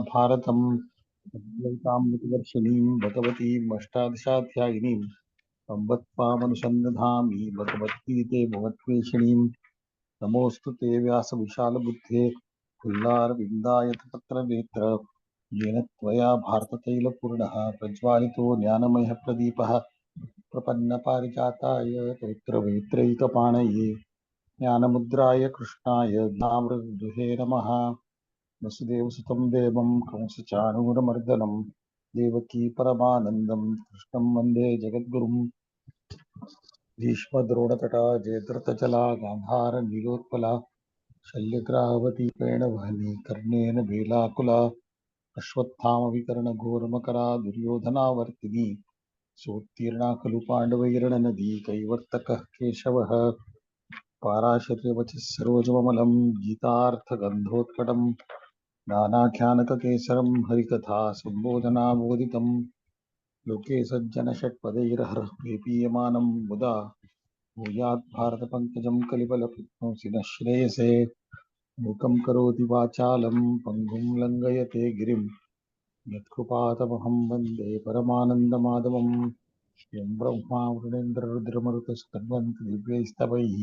भारतम अद्वैतामृतवर्षिणीं भगवतीम् अष्टादशाध्यायिनीं अम्ब त्वामनुसन्दधामि भगवद्गीते भवद्वेषिणीं नमोऽस्तु ते व्यासविशालबुद्धे फुल्लारविन्दायतपत्रनेत्र येन त्वया भारततैलपूर्णः प्रज्वालितो ज्ञानमयः प्रदीपः प्रपन्नपारिजाताय तोत्रवेत्रैकपाणये ज्ञानमुद्राय कृष्णाय ज्ञानमृगुहे नमः। वसुदेवसुतं देवं कंसचाणूरमर्दनं देवकी परमानन्दं कृष्णं वन्दे जगद्गुरुं भीष्मद्रोणतटा जयद्रथजला गान्धारनीलोत्पला शल्यग्राहवती प्रेणवहनी कर्णेन वेलाकुला अश्वत्थामविकर्णघोरमकरा दुर्योधनावर्तिनी सोत्तीर्णा खलु पाण्डवैर्णनदी कैवर्तकः केशवः पाराशर्यवचः सरोजममलं गीतार्थगन्धोत्कटम् नानाख्यानककेसरं हरिकथा सम्बोधनाबोधितं लोके सज्जनषट्पदैर्हरः पेपीयमानं मुदा भूयात् भारतपङ्कजं कलिबलपद्मोऽसि नः श्रेयसे मूकं करोति वाचालं पङ्गुं लङ्घयते गिरिं यत्कृपातमहं वन्दे परमानन्दमाधवं यं ब्रह्मा वृणेन्द्ररुद्रमरुतस्तन्वन्ति दिव्यैस्तवैः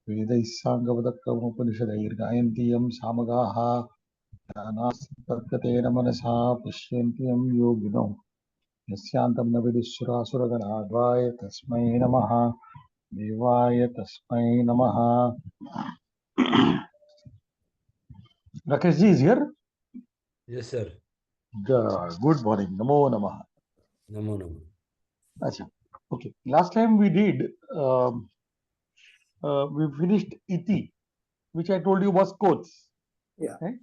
वेदैः साङ्गवदक्कमुपनिषदैर्गायन्ति यं सामगाः ज्ञानास्पर्कतेन मनसा पश्यन्ति यं योगिनो यस्यान्तं न विदुःसुरासुरगणा देवाय तस्मै नमः देवाय तस्मै नमः। Rakesh ji is here. Yes, sir. Good morning. Namo Namah. Namo Namo. Acha. Okay. Last time we did, we finished iti, which I told you was quotes. Yeah. Right?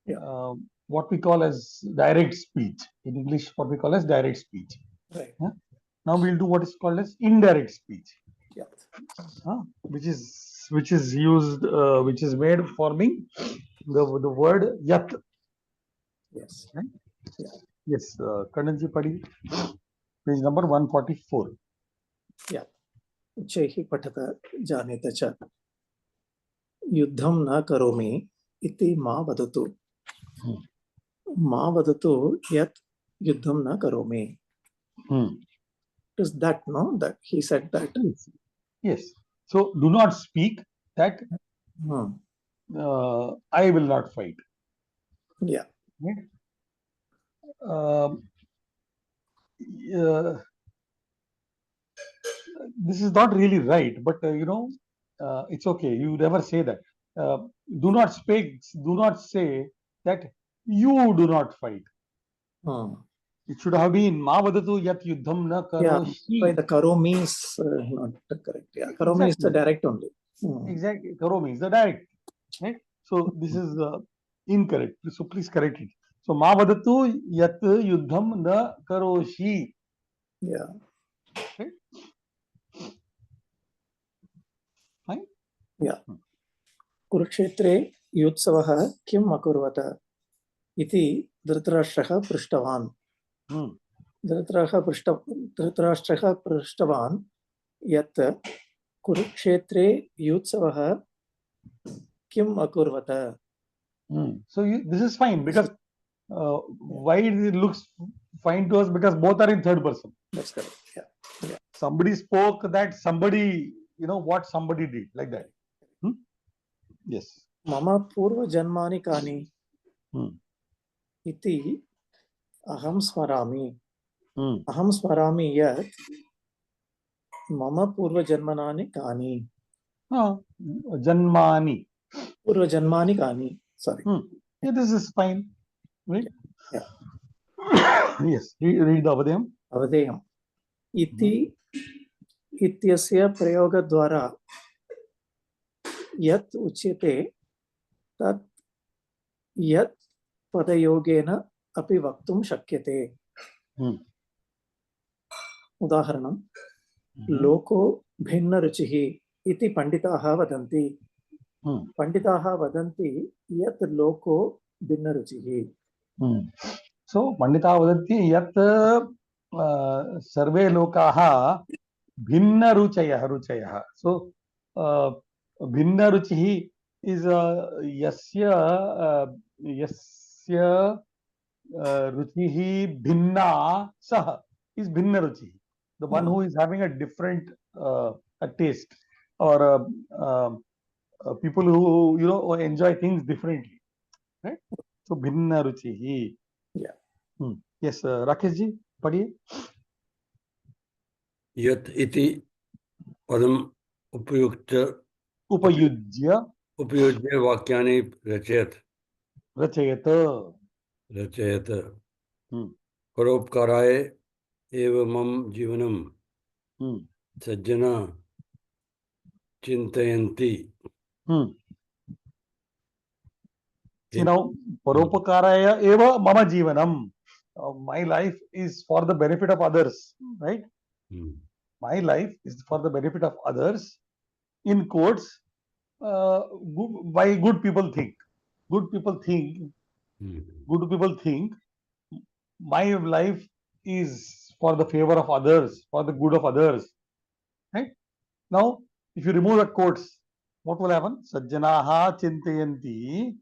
Yeah. What we call as direct speech. In English, what we call as direct speech. Right. Yeah? Now we'll do what is called as indirect speech. Yeah. Which is used, which is made forming the word yat. Yes. Right? Yeah. Yes. Kananji Padi, page number 144. Yeah. उच्चैः पठत जानेत च युद्धं न करोमि इति मा वदतु यत् युद्धं न करोमि. Is that no? That he said that. Yes. So do not speak that I will not fight. Yeah. Right? This is not really right, but it's okay. You never say that. Do not speak. Do not say that you do not fight. It should have been ma vadatu yat yuddham na karoshi. Yeah, the karomi is not correct. Yeah, karomi is the direct only. Exactly, karomi is the direct. Right? So this is incorrect. So please correct it. So ma vadatu yat yuddham na karoshi. Yeah. Right? Fine? Yeah. कुरुक्षेत्रे युत्सवः किम् अकुर्वत इति धृतराष्ट्रः पृष्टवान्. धृतराष्ट्रः पृष्टवान् यत् कुरुक्षेत्रे युत्सवः किम् अकुर्वत. So this is fine because why it looks fine to us, because both are in third person. That's correct. Yeah. Yeah. Somebody spoke that somebody, what somebody did, like that. Yes. मम पूर्वजन्मानि कानि इति अहं स्मरामि. अहं स्मरामि यत् मम पूर्वजन्मनानि कानि. Janmani. पूर्वजन्मानि कानि. Sorry. Yeah, this is fine. Right? Yeah. Yes. Read the Avadeyam. अवधेयम् इति इत्यस्य प्रयोगद्वारा यत् उच्यते तत् यत् पदयोगेन अपि वक्तुं शक्यते. उदाहरणं लोको भिन्नरुचिः इति पण्डिताः वदन्ति. पण्डिताः वदन्ति यत् लोको भिन्नरुचिः. So Pandita vadanti yat sarve lokaha bhinna ruchayah. So bhinna ruchihi is yasya ruchihi bhinna sah is bhinna ruchi. The one who is having a different a taste, or people who enjoy things differently, right? So bhinna ruchihi. Yeah. Yes, Rakesh ji, padhiye. यत् इति पदम उपयुज्य उपयुज्य वाक्यानि रचयत् रचयत. रचयत परोपकाराय एव मम जीवनम सज्जना चिन्तयन्ति. See now, paropakaraya eva mama jivanam. My life is for the benefit of others, right? My life is for the benefit of others. In quotes, why good people think. Good people think. Good people think my life is for the favor of others, for the good of others. Right? Now, if you remove the quotes, what will happen? Sajjanaha chintayanti.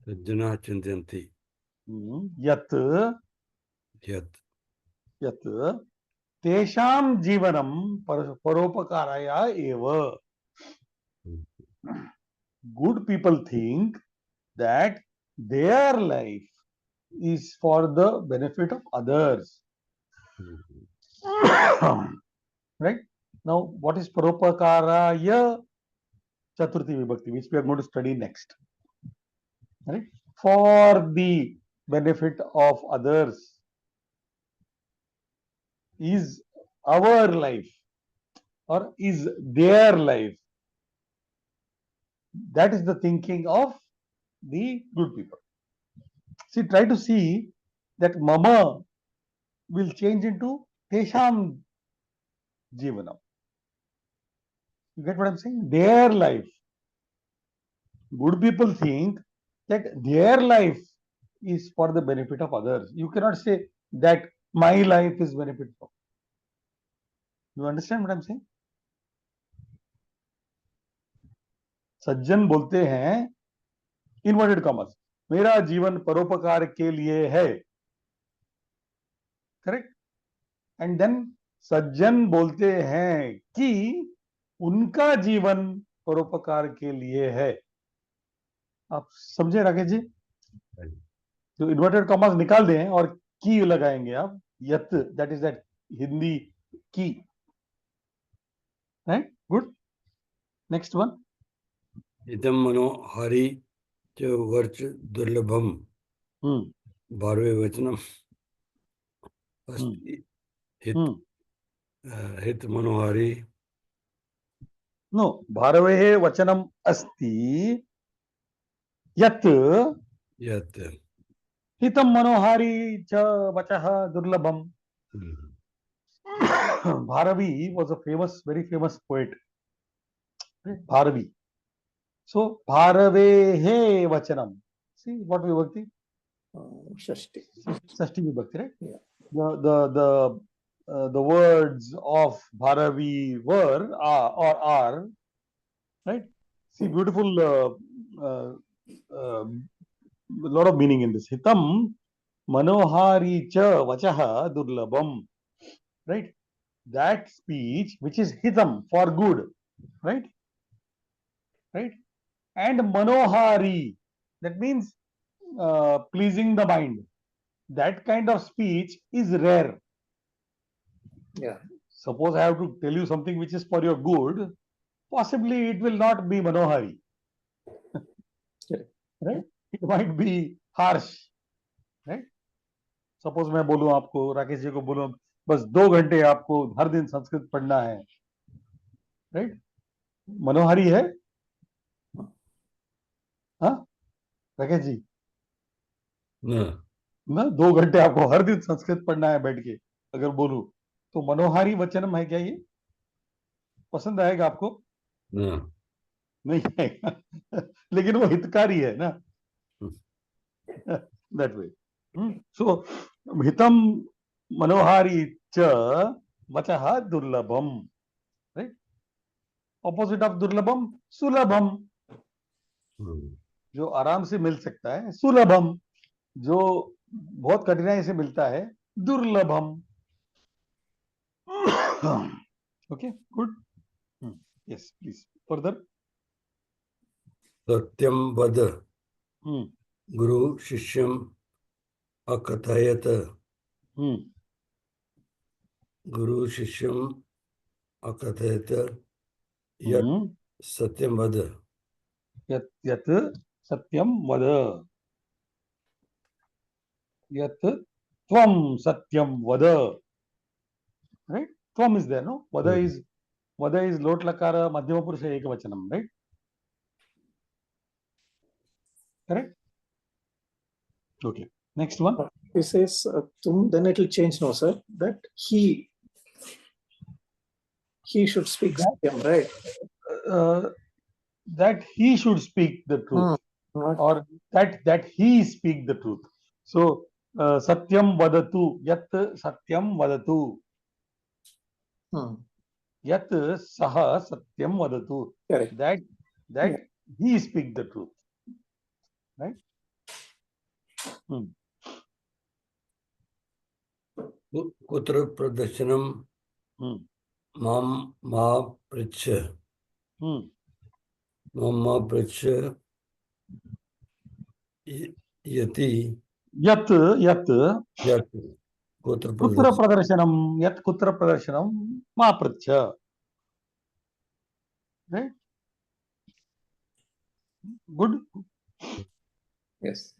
सज्जना चिन्तयन्ति Yat यत् yat tesham jivanam paropakaraya eva. Good people think that their life is for the benefit of others. Right? Now, what is paropakaraya chaturthi vibhakti, which we are going to study next? Right? For the benefit of others is our life or is their life. That is the thinking of the good people. See, try to see that mama will change into tesham jivanam. You get what I'm saying? Their life. Good people think that their life is for the benefit of others. You cannot say that my life is benefit for. You understand what I'm saying? सज्जन बोलते हैं inverted commas, मेरा जीवन परोपकार के लिए है. Correct? And then सज्जन बोलते हैं कि उनका जीवन परोपकार के लिए है. आप समझे राकेश जी? तो इन्वर्टेड कॉमर्स निकाल दें और की लगाएंगे आप. यत, दैट इज दैट हिंदी की. राइट? गुड. Next one. इदं मनोहारी च वर्च दुर्लभम 12वें वचनम अस्ति हित मनोहारी. नो, 12वें वचनम अस्ति यत् यत् हितम मनोहारी च वचः दुर्लभम. Bharavi was a famous, very famous poet. Bharavi. So Bharavehe vachanam. See what vibhakti? Shashti. Shashti vibhakti, right? Yeah. The words of Bharavi were or are, right? See, beautiful. Lot of meaning in this. Hitam manohari cha vachaha durlabam. Right? That speech which is hitam, for good, right? Right? And manohari, that means pleasing the mind. That kind of speech is rare. Yeah. Suppose I have to tell you something which is for your good, possibly it will not be manohari. Right? It might be harsh. Right? Suppose मैं बोलूं आपको, राकेश जी को बोलूं, बस 2 घंटे आपको हर दिन संस्कृत पढ़ना है. राइट? मनोहारी है? हाँ राकेश जी? ना 2 घंटे आपको हर दिन संस्कृत पढ़ना है बैठ के, अगर बोलूं तो मनोहारी वचनम है क्या ये? पसंद आएगा आपको? नहीं आएगा. लेकिन वो हितकारी है ना. That way. सो हितम मनोहारी च वचः दुर्लभम. Right? Opposite of durlabham, sulabham. जो आराम से मिल सकता है, सुलभम, जो बहुत कठिनाई से मिलता है, दुर्लभम. Okay, good. Yes, please. Further. सत्यम वद Hmm. गुरु शिष्यम अकथयत Hmm. गुरु शिष्यम अकथयत यत् Hmm. सत्यम वद Yat yat satyam vada. Yat tvam satyam vada. Right? Tvam is there, no? Vada is lot lakara madhyama purusha ekavachanam, right? Correct? Okay. Next one. He says tum, then it will change, no sir, that he should speak Satyam, right? That he should speak the truth, Not or that he speak the truth. So satyam vadatu, yat satyam vadatu, yat saha satyam vadatu, correct. that Yeah. he speak the truth, right? कुत्र प्रदर्शनम माम मा पृच्छ मा पृच्छ यति Yat yat यत् कुत्र kutra प्रदर्शनम pradarsanam, yat kutra pradarsanam ma pracha, right? Good. Yes.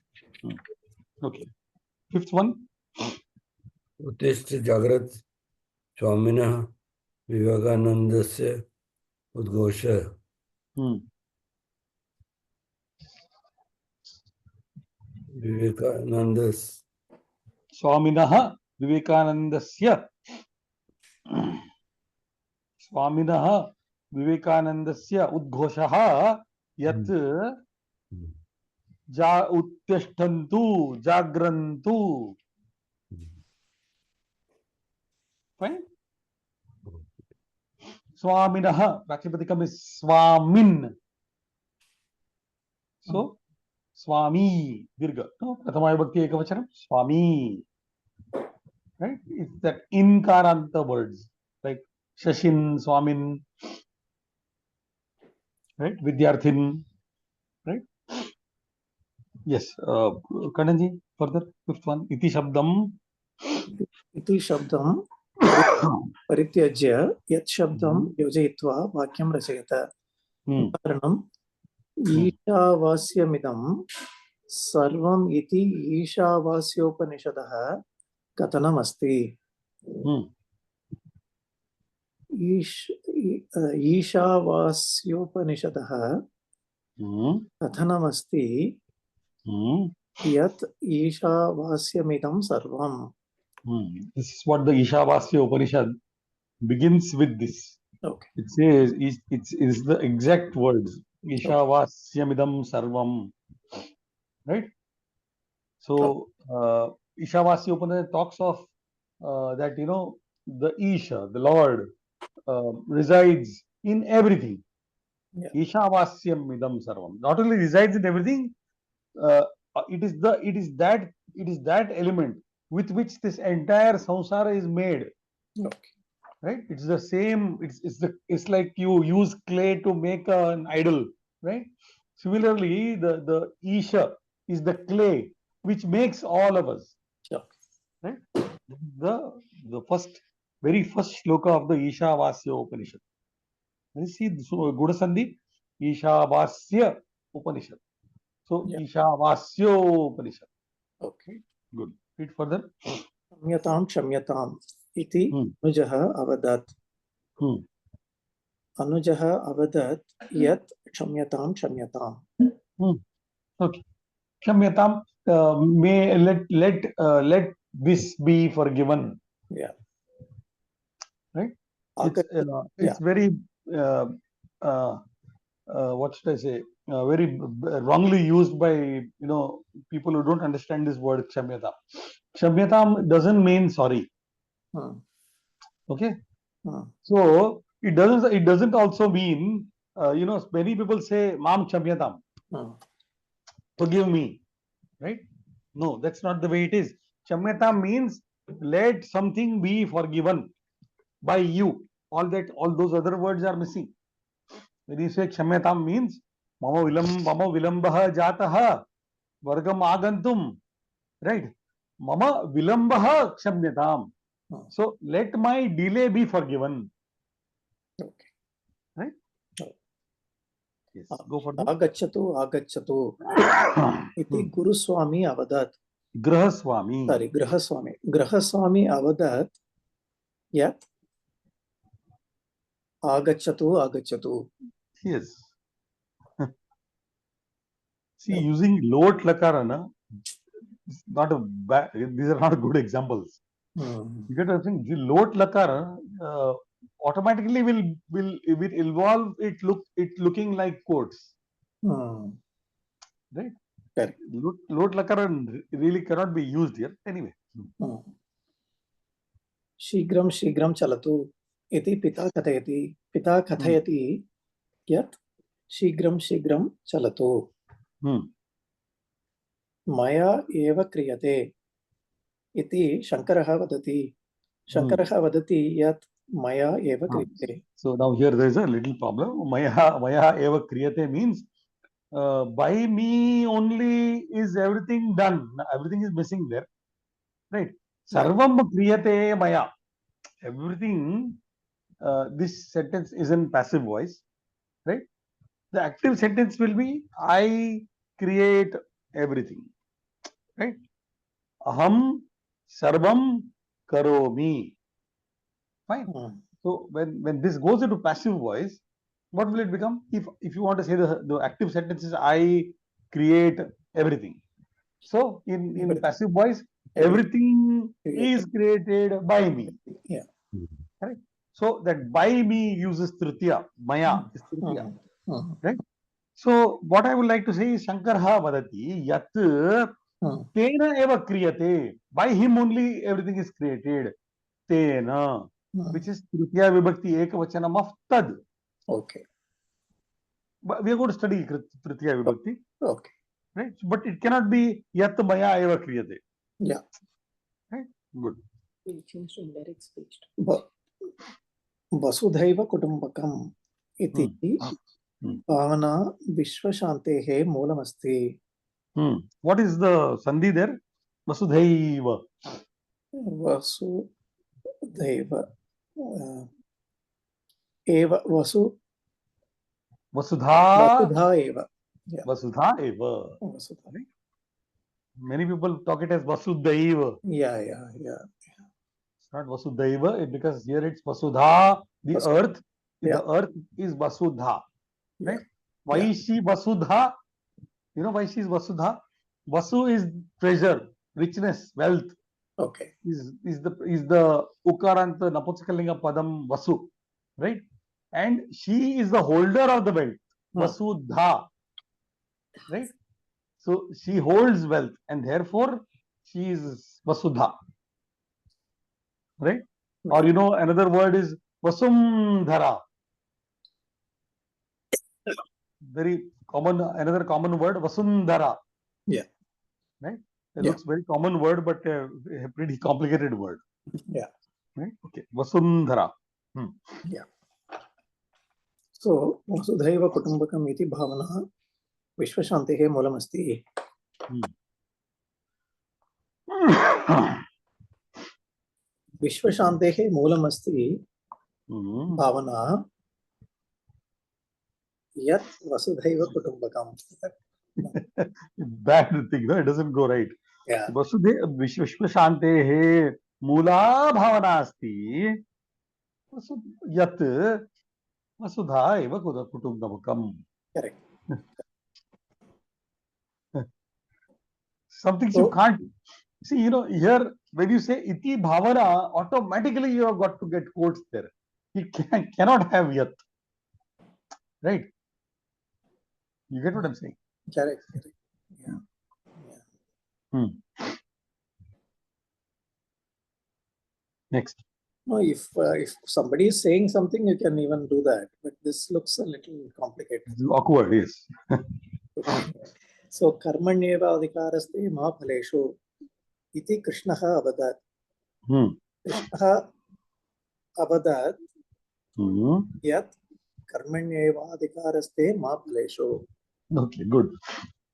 Okay. Fifth one. उत्तिष्ठ जागृत स्वामिनः विवेकानन्दस्य उद्घोष विवेकानंद स्वामिनः विवेकानन्दस्य उद्घोषः यत् उत्तिष्ठन्तु जाग्रन्तु. Fine. Swaminah, Prakshipatikam is Swamin. So Swami, Dirgha. No, Prathamaya Bhakti Ekavachanam, Swami. Right? It's that inkaranta words like Shashin, Swamin, right? Vidyarthin, right? Yes. Kananji, further, fifth one. Iti Shabdam. Iti Shabdam परित्यज्य यत् शब्दं योजयित्वा वाक्यं रचयत. उदाहरणम् ईशावास्यमिदं सर्वम् इति ईशावास्योपनिषदः कथनमस्ति. ईशावास्योपनिषदः कथनमस्ति यत् ईशावास्यमिदं सर्वम्. This is what the Ishavasya Upanishad begins with this. Okay. It says, it's the exact words. Ishavasyamidam sarvam. Right? So, Ishavasya Upanishad talks of that, the Isha, the Lord, resides in everything. Yeah. Ishavasyamidam sarvam. Not only resides in everything, it is that element with which this entire samsara is made. Okay. Right? It's the same. It's like you use clay to make an idol. Right? Similarly, the Isha is the clay which makes all of us. Sure. Right? The very first shloka of the Ishavasya Upanishad. You see, so Gudasandhi, Ishavasya Upanishad. So Yeah. Ishavasya Upanishad. Okay. Good. Read further. क्षम्यताम् इति अनुजः अवदत्. अनुजः अवदत् यत् क्षम्यताम्. Okay. Kshamyatam, may let this be forgiven. Yeah. Right? It's very what should I say? Very wrongly used by people who don't understand this word kshamyatam. Kshamyatam doesn't mean sorry. Okay. So it doesn't also mean many people say mam kshamyatam. forgive me, right? No, that's not the way it is. Kshamyatam means let something be forgiven by you. All those other words are missing. When you say Kshamyatam means mama vilambah jataha vargam agantum, right? Mama vilambah kshamyatam. So let my delay be forgiven. Okay. Right? Oh. Yes. Go for that. Agacchatu iti Guruswami avadat. Grahaswami. Sorry, Grahaswami avadat yat agacchatu. Yes. See, using lot lakarana is not a bad. These are not good examples. You get what I'm saying? The lot lakara automatically will involve it looking like quotes, right? Correct. Lot lakara really cannot be used here anyway. Shigram chalatu iti pita kathayati yat shigram chalatu maya eva kriyate iti Shankaraha vadati yat maya eva kriyate. So now here there is a little problem. Maya eva kriyate means by me only is everything done. Everything is missing there, right? Sarvam kriyate maya. Everything. This sentence is in passive voice, right? The active sentence will be I create everything, right? Aham sarvam karomi. Fine. So when this goes into passive voice, what will it become? If you want to say the active sentence is I create everything. So in passive voice, everything is created by me. Yeah. Right? So that by me uses tritiya. Maya is tritiya. Right? So what I would like to say is Shankarha vadati yat tena eva kriyate. By him only everything is created. Tena, which is tritiya vibhakti ekavachanam of tad. Okay. But we are going to study tritiya vibhakti. Okay. Right? But it cannot be yat maya eva kriyate. Yeah. Right? Good. We'll change to indirect speech. Vasudhaiva kutumbakam iti bhavana vishwashantehe moolamasti. What is the sandhi there? Vasudhaiva. Vasudhaiva. Eva Vasudha eva. Yeah. Vasudha eva. Vasudha. Many people talk it as Vasudhaiva. Yeah. It's not Vasudhaiva because here it's Vasudha, the earth. Yeah. The earth is Vasudha. Right? Why Yeah. is she Vasudha? You know why she is Vasudha? Vasu is treasure, richness, wealth. Okay. Is the Ukaranta Naputskalinga Padam Vasu. Right? And she is the holder of the wealth. Vasudha. Right? So she holds wealth and therefore she is Vasudha. Right? Or you know, another word is Vasumdhara. Very common, another common word, Vasundhara. Yeah. Right? It looks very common word, but a pretty complicated word. Yeah. Right? Okay. Vasundhara. Yeah. So, Vasudhaiva kutumbakam iti bhavana vishwashantehe moolamasti. Vishwashantehe moolamasti bhavana yat vasudhaiva kutumbakam. Bad thing, no? It doesn't go right. Yeah. Vishwashantehe mula bhavana asti yat vasudha eva kutumbakam. Correct. Some things you can't see, you know, here when you say iti bhavana, automatically you have got to get quotes there. You cannot have yat. Right? You get what I'm saying? Correct. Yeah. Next. No, if somebody is saying something, you can even do that. But this looks a little complicated. Awkward, yes. So कर्मण्येव अधिकारस्ते मा फलेषु इति कृष्णः अवदत्. Hmm. कृष्णः अवदत् Hmm. यत् कर्मण्येव अधिकारस्ते मा फलेषु. Okay, good.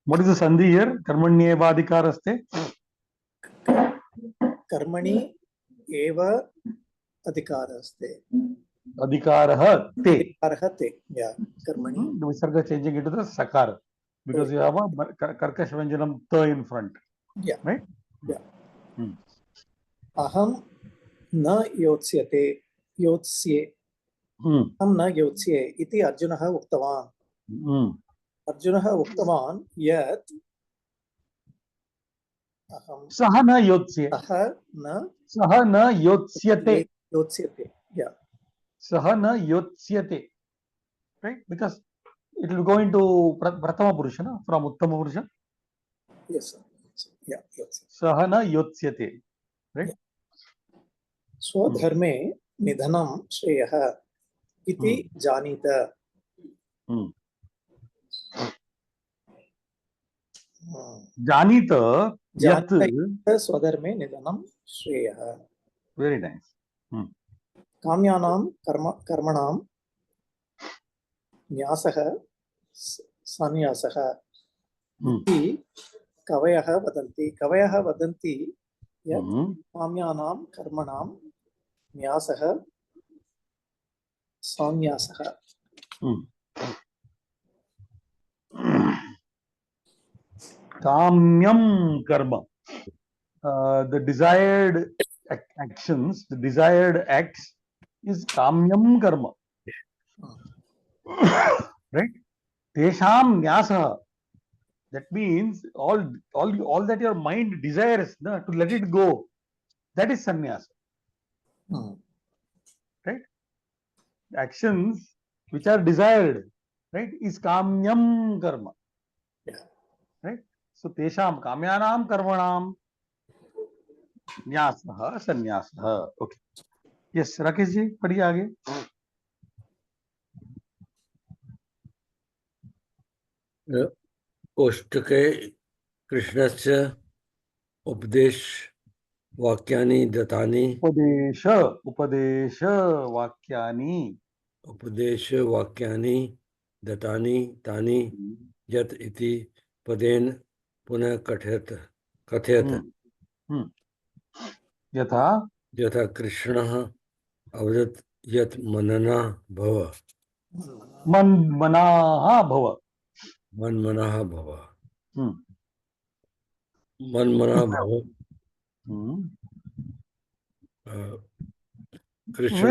What is the sandhi here? Karmanyevadhikaraste. कर्मणि एव अधिकारस्ते. Adhikaraha te. अधिकारः ते. Yeah, कर्मणि. The visarga changing it to the sakar because you have a karkash vyanjanam ta in front. Yeah. Right? Yeah. Hmm. अहं न योत्स्यते योत्स्ये Hmm. अहं न योत्स्ये इति अर्जुनः उक्तवान्. Hmm. अर्जुनः उक्तवान् यत् अहं Saha na yotsye. सः न Saha na yotsyate. योत्स्यते. Yeah. Saha na yotsyate. Right? Because it will go into Pratama Purusha na? From Uttama Purusha. Yes, sir. Yeah, yes. Saha na yotsyate. Right? स्वधर्मे निधनं श्रेयः इति जानीत. Hmm. Janita yat. जानीत स्वधर्मे निधनं श्रेयः. Very nice. काम्यानां कर्मणां न्यासः संन्यासः इति कवयः वदन्ति. कवयः वदन्ति यत् काम्यानां कर्मणां न्यासः संन्यासः. Kamyam karma. The desired actions, the desired acts is kamyam karma. Right? Tesham nyasa. That means all that your mind desires to let it go. That is sannyasa. Right? Actions which are desired, right, is kamyam karma. Yeah. Right? So tesham kamyanam karmanam न्यासः संन्यासः. Okay. Yes, Rakesh ji पढ़िए आगे. कोष्टके कृष्णस्य उपदेश वाक्यानि दत्तानि. उपदेश वाक्यानि दत्तानि तानि यत् इति पदेन पुनः कथयत. यथा कृष्णः अवदत् यत् मननः भव. मन्मनाः भव. Very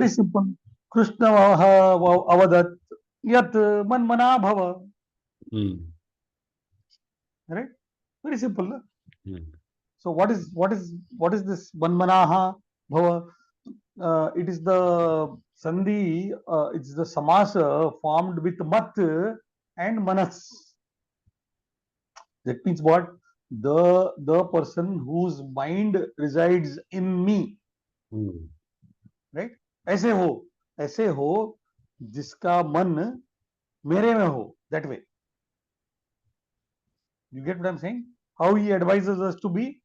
simple. Krishna avadhat yat manmana bhava. Right? Very simple. So what is this manmanaha bhava? It is the sandhi. It's the samasa formed with mat and manas. That means what? The person whose mind resides in me. Right? ऐसे हो जिसका मन मेरे में हो. That way. You get what I'm saying? How he advises us to be,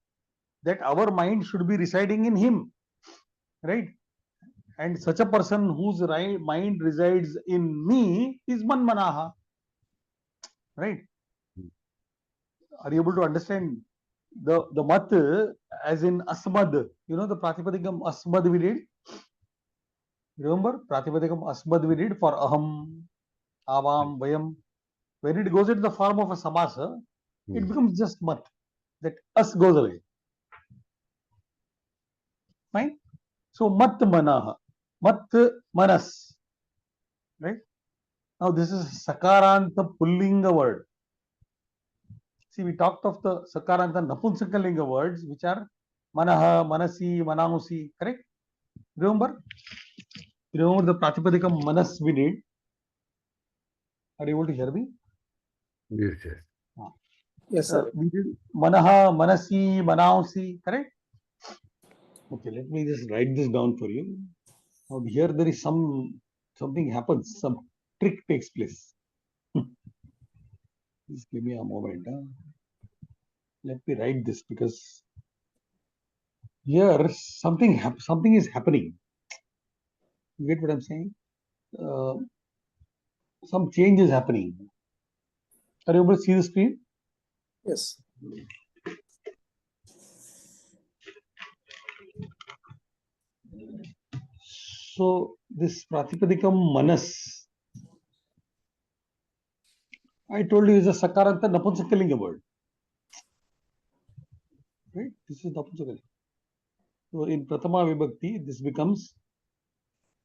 that our mind should be residing in him. Right? And such a person whose mind resides in me is manmanaha. Right? Are you able to understand the mat as in asmad? You know the pratipadikam asmad we did? Remember pratipadikam asmad we did for aham, avam, vayam. When it goes into the form of a samasa, it becomes just mat. That us goes away. Fine? So mat manaha, mat manas. Right? Now this is sakaranta pullinga word. See, we talked of the sakaranta napunsakalinga words, which are manaha, manasi, manahusi. Correct? Remember? Remember the pratipadikam manas we did? Are you able to hear me? Yes, yes. Yes, sir. We did manaha, manasi, manahusi. Correct? Okay, let me just write this down for you. Now here there is something happens, some trick takes place. Just give me a moment. let me write this because here something is happening. You get what I'm saying? Some change is happening. Are you able to see the screen? Yes. So this Pratipadikam Manas, I told you, is a Sakaranta Napunsakalinga word. Right? This is Napunsakalinga. So in Pratama Vibhakti, this becomes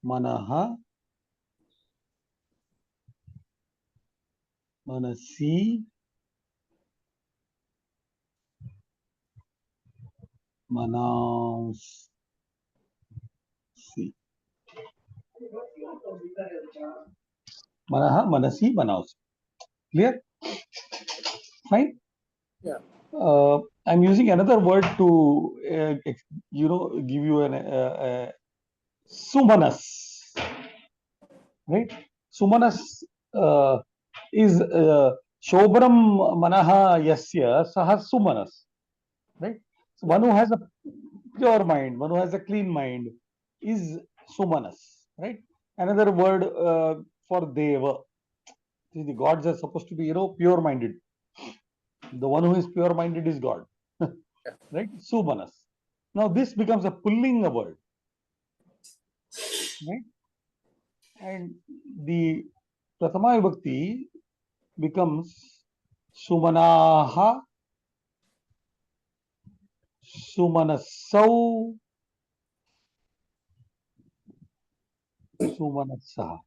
Manaha, Manasi, Manasi. Manaha, Manasi, Manasi. Clear? Fine? Yeah. I'm using another word to, give you an Sumanas. Right? Sumanas is Shobram Manaha Yasya Saha Sumanas. Right? So one who has a pure mind, one who has a clean mind is Sumanas. Right? Another word for Deva. The gods are supposed to be, pure minded. The one who is pure minded is God. Right? Sumanas. Now this becomes a pulling word. Right? And the Prathama Vibhakti becomes Sumanaha, Sumanasau, Sumanasaha.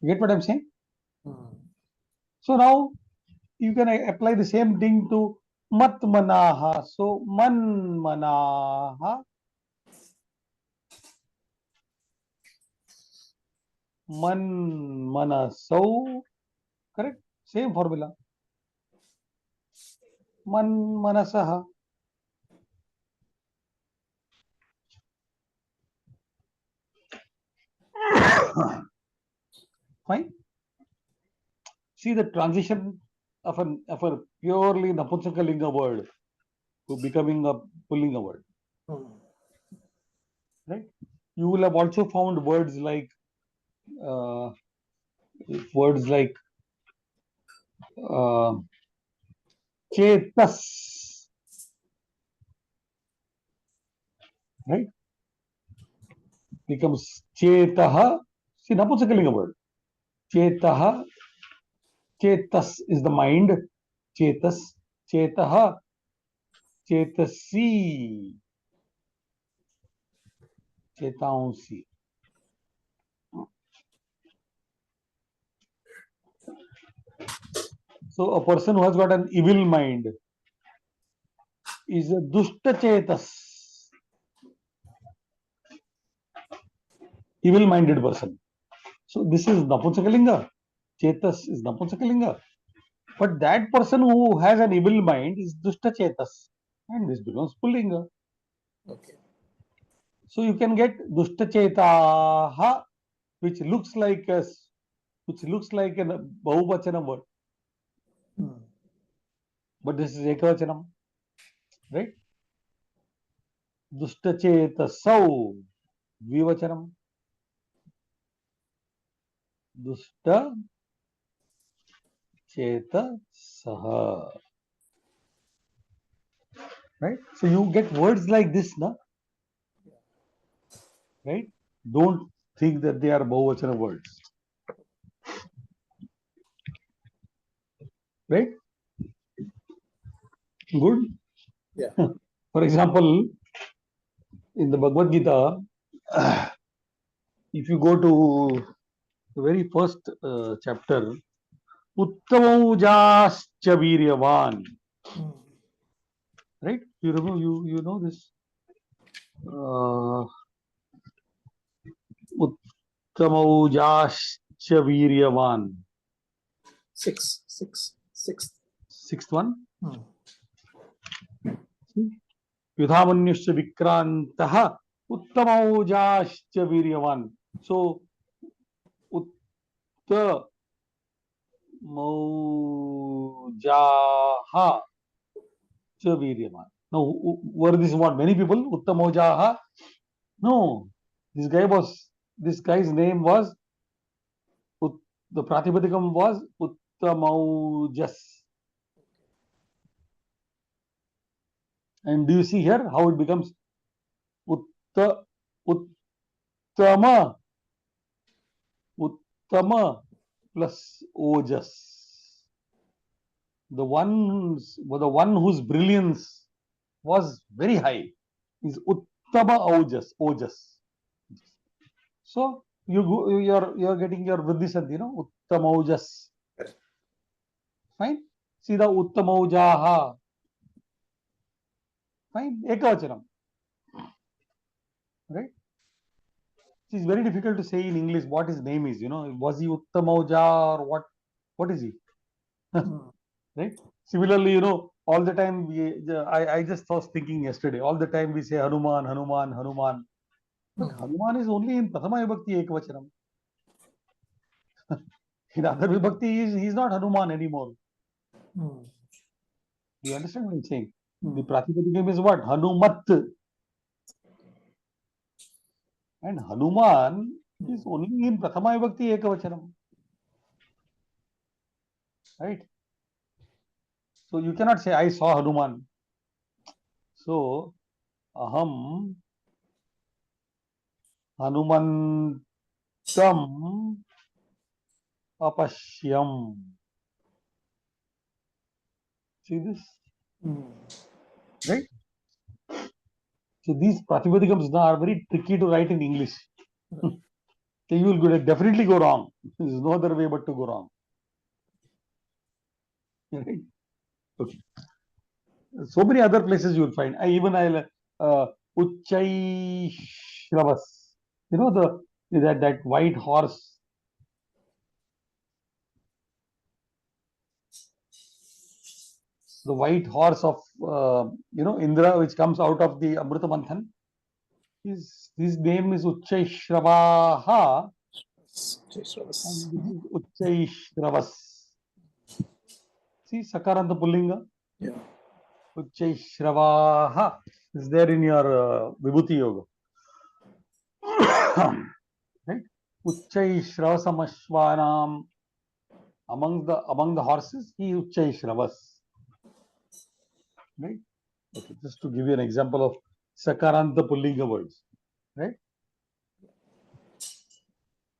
You get what I'm saying? So now you can apply the same thing to Matmanaha. So Manmanaha, Manmanasau. Correct? Same formula. Manmanasaha. Fine. See the transition of a purely Napunsakalinga word to becoming a Pullinga word. Right? You will have also found words like Chetas. Right? Becomes Chetaha. See, Napunsakalinga word. Chetaha. Chetas is the mind. Chetas. Chetaha. Chetasi. Chetaunsi. So a person who has got an evil mind is a Dushta Chetas. Evil-minded person. So this is Napunsakalinga. Chetas is Napunsakalinga. But that person who has an evil mind is Dushta Chetas. And this becomes Pullinga. Okay. So you can get Dushta Chetaha, which looks like a Bahuvachanam word. But this is Ekavachanam. Right? Dushta Chetasau, Vivachanam. Dushta Chetasaha. Right? So you get words like this, na? Right? Don't think that they are Bahuvachana words. Right? Good? Yeah. For example, in the Bhagavad Gita, if you go to the very first chapter, Uttamaujascha Viryavan. Right? You remember, you know this. Uttamaujascha Viryavan. Sixth one. Yudhamanyuscha Vikrantaha Uttamaujascha Viryavan. So Uttamaujaha Cha Viryaman. Now, were this what many people? Uttamaujaha? No. This guy's name was, the Pratipadikam was Uttamaujas. And do you see here how it becomes Uttama plus Ojas. The one whose brilliance was very high is Uttama Ojas. So you're getting your Vriddhi Sandhi, Uttama Ojas. Fine. See the Uttama Ojaha. Fine. Ekavachanam. Right? It's very difficult to say in English what his name is. Was he Uttamauja or what is he? Right? Similarly, all the time I just was thinking yesterday. All the time we say Hanuman, Hanuman, Hanuman. But Hanuman is only in Prathama Vibhakti Ekavachanam. In other Vibhakti, he's not Hanuman anymore. Do you understand what I'm saying? The Pratipadikam is what? Hanumat. And Hanuman is only in Prathama Vibhakti Ekavachanam. Right? So you cannot say, I saw Hanuman. So, Aham Hanumantam Apashyam. See this? Right? So these Pratipadikams now are very tricky to write in English. So you will definitely go wrong. There is no other way but to go wrong. Right? Okay. So many other places you will find. I'll Uchchai Shravas. That white horse. The white horse of Indra, which comes out of the Amrita Manthan. His name is Uchchai Shravaha. Uchchai Shravas. See Sakaranta Pullinga. Yeah. Uchchai Shravaha is there in your Vibhuti Yoga. Right? Uchchai Shravasamashvanam. Among the horses, he Uchchai Shravas. Right? Okay, just to give you an example of Sakaranta Pullinga words. Right?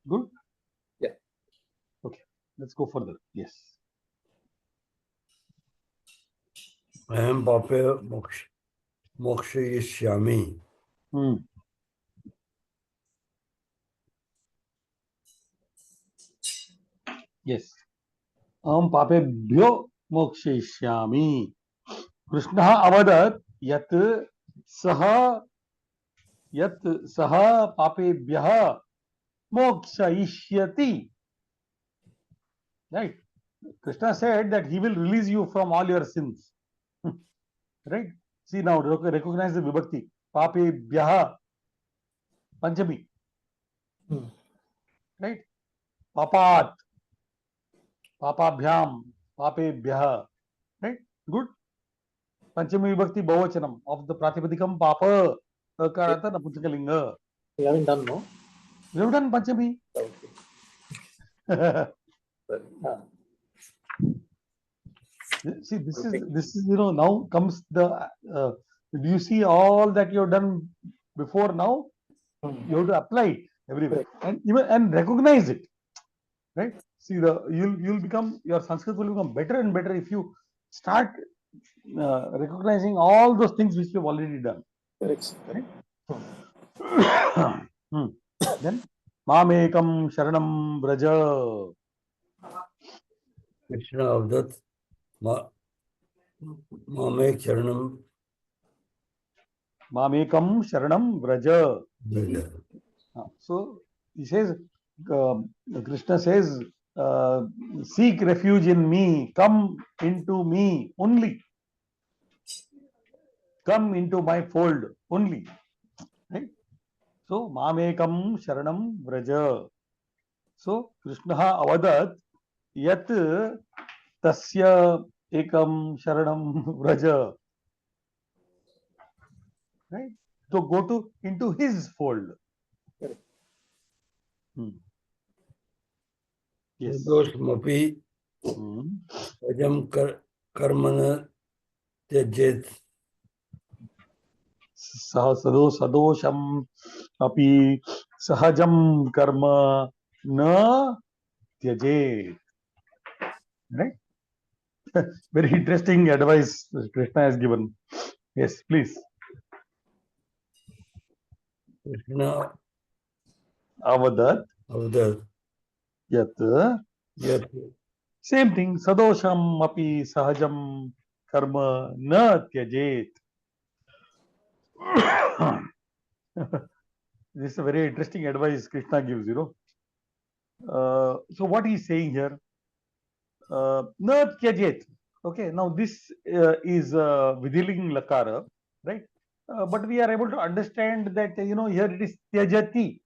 Good? Yeah. Okay, let's go further. Yes. Aham pape mokshayishyami. Yes. Aham papebhyo mokshayishyami. Krishna avadat yat saha papebhyah mokshayishyati. Right? Krishna said that he will release you from all your sins. Right? See now, recognize the vibhakti. Papebhyah. Panchami. Right? Papat. Papabhyam. Papebhyah. Right? Good? Panchami vibhakti bahuvachanam of the Pratipadikam Papa. Akarata Napunsakalinga. We haven't done, no? We have done Panchami. Okay. See, this is now comes the. Do you see all that you have done before now? You have to apply it everywhere and recognize it. Right? See, you'll become, your Sanskrit will become better and better if you start recognizing all those things which you have already done. Correct. Then Mamekam Sharanam Braja. Krishna avadat Mamekam Sharanam Braja. So he says, Krishna says, seek refuge in me, come into me only, come into my fold only. Right? So Mamekam Sharanam Braja. So Krishna avadat yat tasya ekam sharanam vraja. right? So go into his fold. Correct. Yes. निर्दोषमपि अजम कर्म न त्यजेत. सदोषम अपि सहजम कर्म न त्यजेत. Right? Very interesting advice Krishna has given. Yes, please. Krishna Avadat अवदत् yat. यत् Same thing. Sadosham api sahajam karma na tyajet. This is a very interesting advice Krishna gives, so what he is saying here? Na tyajet. Okay, now this is Vidhiling Lakara, right? But we are able to understand that, here it is tyajati.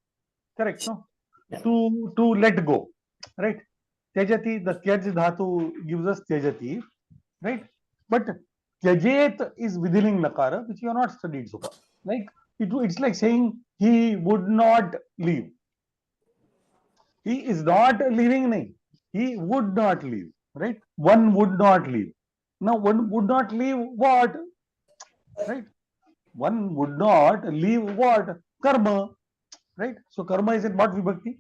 Correct, no? Yeah. To let go, right? Tyajati, the tyaj dhatu gives us tyajati, right? But tyajet is Vidhiling Lakara, which you have not studied so far. Like, it's like saying he would not leave. He is not leaving, nahi. He would not leave, right? One would not leave. Now, one would not leave what? Right? One would not leave what? Karma, right? So, karma is in what vibhakti?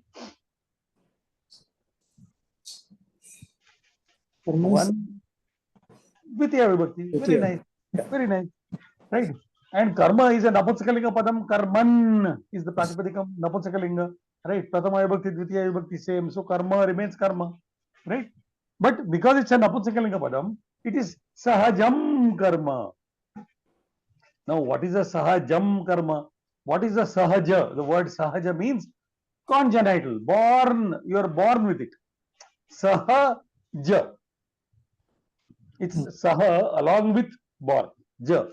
Karma is One Dvitiya vibhakti. Very Dvitiya. nice. Yeah. Very nice. Right? And karma is a Napumsakalinga padam. Karman is the Pratipadikam Napumsakalinga. Right? Pratama vibhakti, Dvitiya vibhakti, same. So, karma remains karma. Right? But because it's a Napumsakalinga padam, it is Sahajam karma. Now, what is a Sahajam karma? What is a Sahaja? The word Sahaja means congenital, born. You are born with it. Sahaja. It's Saha along with born. Ja.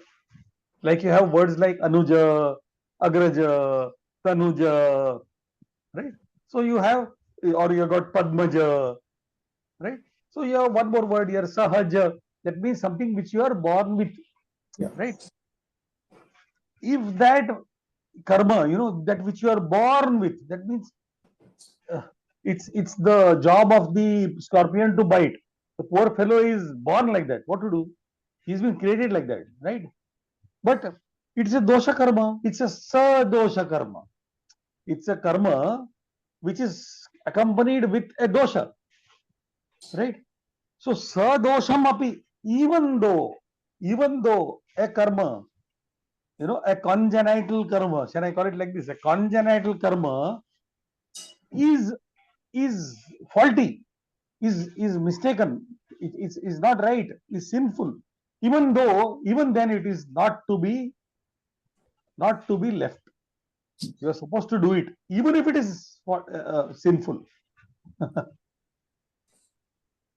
Like you have words like Anuja, Agraja, Tanuja, right? So you have, or you got Padmaja, right? So you have one more word here, Sahaja. That means something which you are born with, Yeah. right? If that karma, that which you are born with, that means it's the job of the scorpion to bite. The poor fellow is born like that. What to do? He's been created like that, right? But it's a dosha karma. It's a sadosha karma. It's a karma which is accompanied with a dosha, right? So sadosham api, even though a karma, a congenital karma, shall I call it like this? A congenital karma is faulty, is mistaken, is not right, is sinful. Even then it is not to be left. You are supposed to do it, even if it is sinful.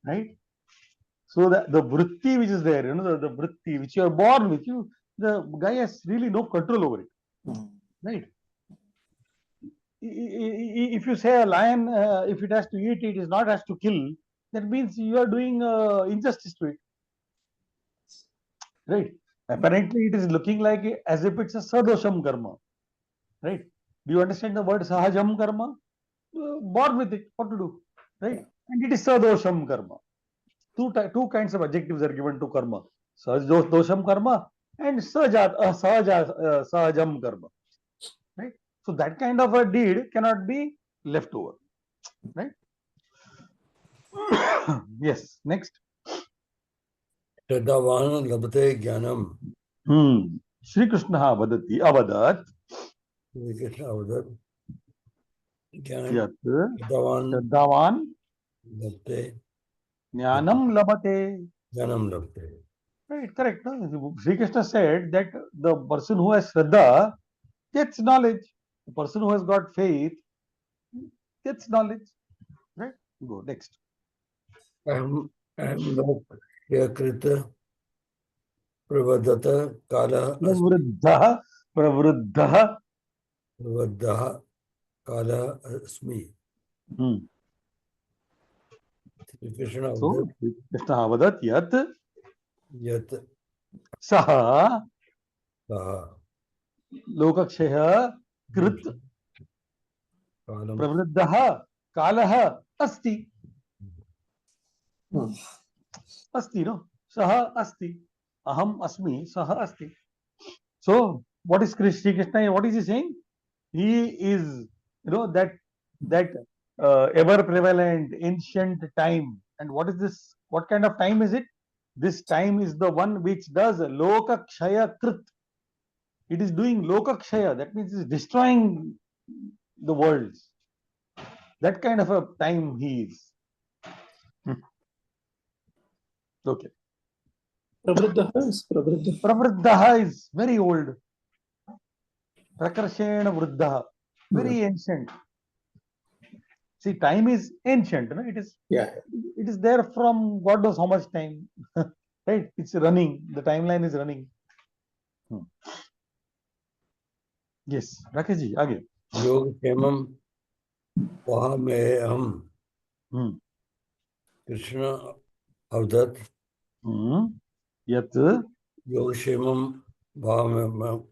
Right? So the vritti which is there, the vritti which you are born with, the guy has really no control over it. Right? If you say a lion, if it has to eat, it is not has to kill. That means you are doing injustice to it. Right? Apparently, it is looking like as if it's a sadosham karma. Right? Do you understand the word sahajam karma? Born with it. What to do? Right? And it is sadosham karma. Two kinds of adjectives are given to karma: sadosham karma and sahajam karma. Right? So that kind of a deed cannot be left over. Right? Yes. Next. श्रद्धावान लभते ज्ञानम. Shri Krishna avadat. Shri Krishna अवदत् ज्ञानम Yat श्रद्धावान Shraddhavan लभते Jnanam labhate. ज्ञानम लभते. Right, correct. No? Sri Krishna said that the person who has Shraddha gets knowledge. The person who has got faith gets knowledge. Right? Go next. अहम अहम लोक यकृत प्रवदत कालः Pravruddha. प्रवद्धः कालः अस्मि. श्री कृष्ण So, अवदत् Krishna avadat yat यत् saha सः lokakshaya krit column pravriddha kalah asti. Hmm. Asti, no? Saha asti. Aham asmi, saha asti. So, what is Sri Krishna? What is he saying? He is, that ever prevalent ancient time. And what is this? What kind of time is it? This time is the one which does lokakshaya krit. It is doing lokakshaya. That means it is destroying the worlds. That kind of a time he is. Okay. Pravriddha is pravriddha. Pravriddha is very old. Prakarshena vruddha. Very ancient. See, time is ancient. No? Yeah. It is there from God knows how much time. Right? It's running. The timeline is running. Yes. Rakesh ji, आगे. योगक्षेमं वहाम्यहम् Hmm. Krishna अवदत् Yat. योगक्षेमं वहाम्यहम्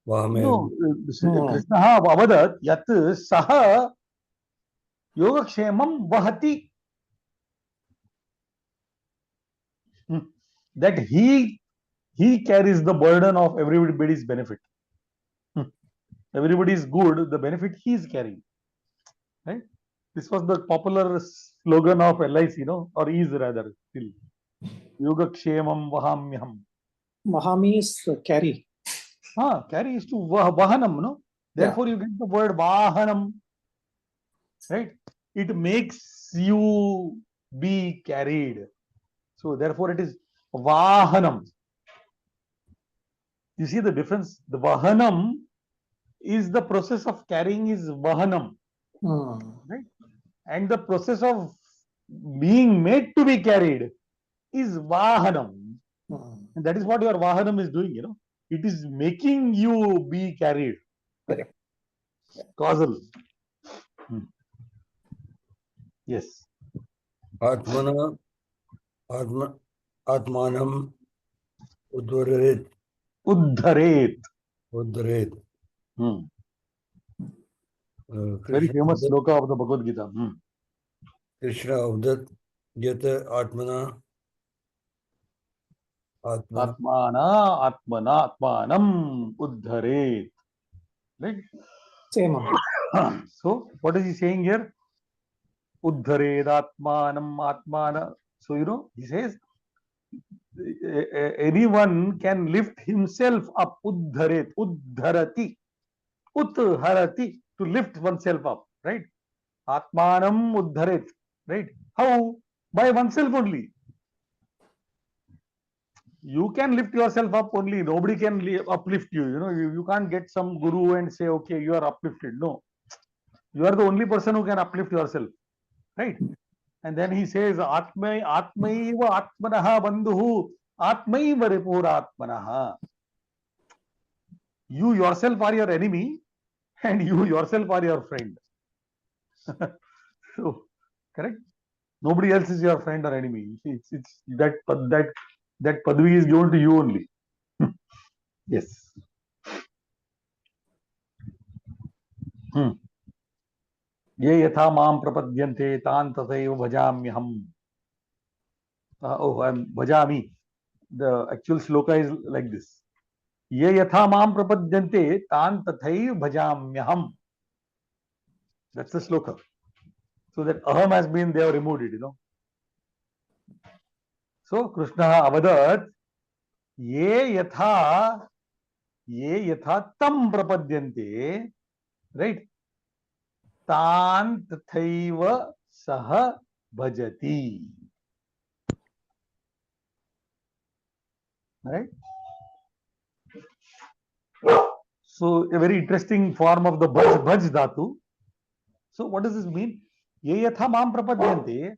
No, Krishna avadat yat saha yogakshemam vahati. That he carries the burden of everybody's benefit. Everybody is good, the benefit he is carrying. Right? This was the popular slogan of LIC, or is rather still. Yogakshemam vahamyaham. Mahami is carry. Carry is to vahanam, no? Therefore, you get the word vahanam. Right? It makes you be carried. So, therefore, it is vahanam. You see the difference? The vahanam is the process of carrying is vahanam. Right? And the process of being made to be carried is vahanam. And that is what your vahanam is doing, It is making you be carried. Correct. Causal. Yes. आत्मना आत्मानं उद्धरेत् Uddharet. उद्धरेत् Very famous sloka of the Bhagavad Gita. Krishna अवदत् यत् आत्मना Atmanam uddharet. Right? Same. So, what is he saying here? Uddharet atmana. So, he says, anyone can lift himself up. Uddharati, to lift oneself up, right? Atmanam uddharet, right? How? By oneself only. You can lift yourself up only. Nobody can uplift you. You can't get some guru and say, okay, you are uplifted. No, you are the only person who can uplift yourself, right? And then he says, Atmaiva Atmanaha Bandhuhu Atmaiva Ripur Atmanaha. You yourself are your enemy, and you yourself are your friend. So, correct? Nobody else is your friend or enemy. It's that padvi is given to you only. Yes. Ye yatha mam prapadyante tan tasaiva bhajamyaham. I'm bhajami. The actual sloka is like this. Ye yatha mam prapadyante tan tathaiva bhajamyaham. That's the sloka. So that aham has been, they have removed it, So Krishna avadat ye yatha tam prapadyante, right? Tan tathaiva saha bhajati. Right? So a very interesting form of the bhaj dhatu. So what does this mean? Ye yatha mam prapadyante.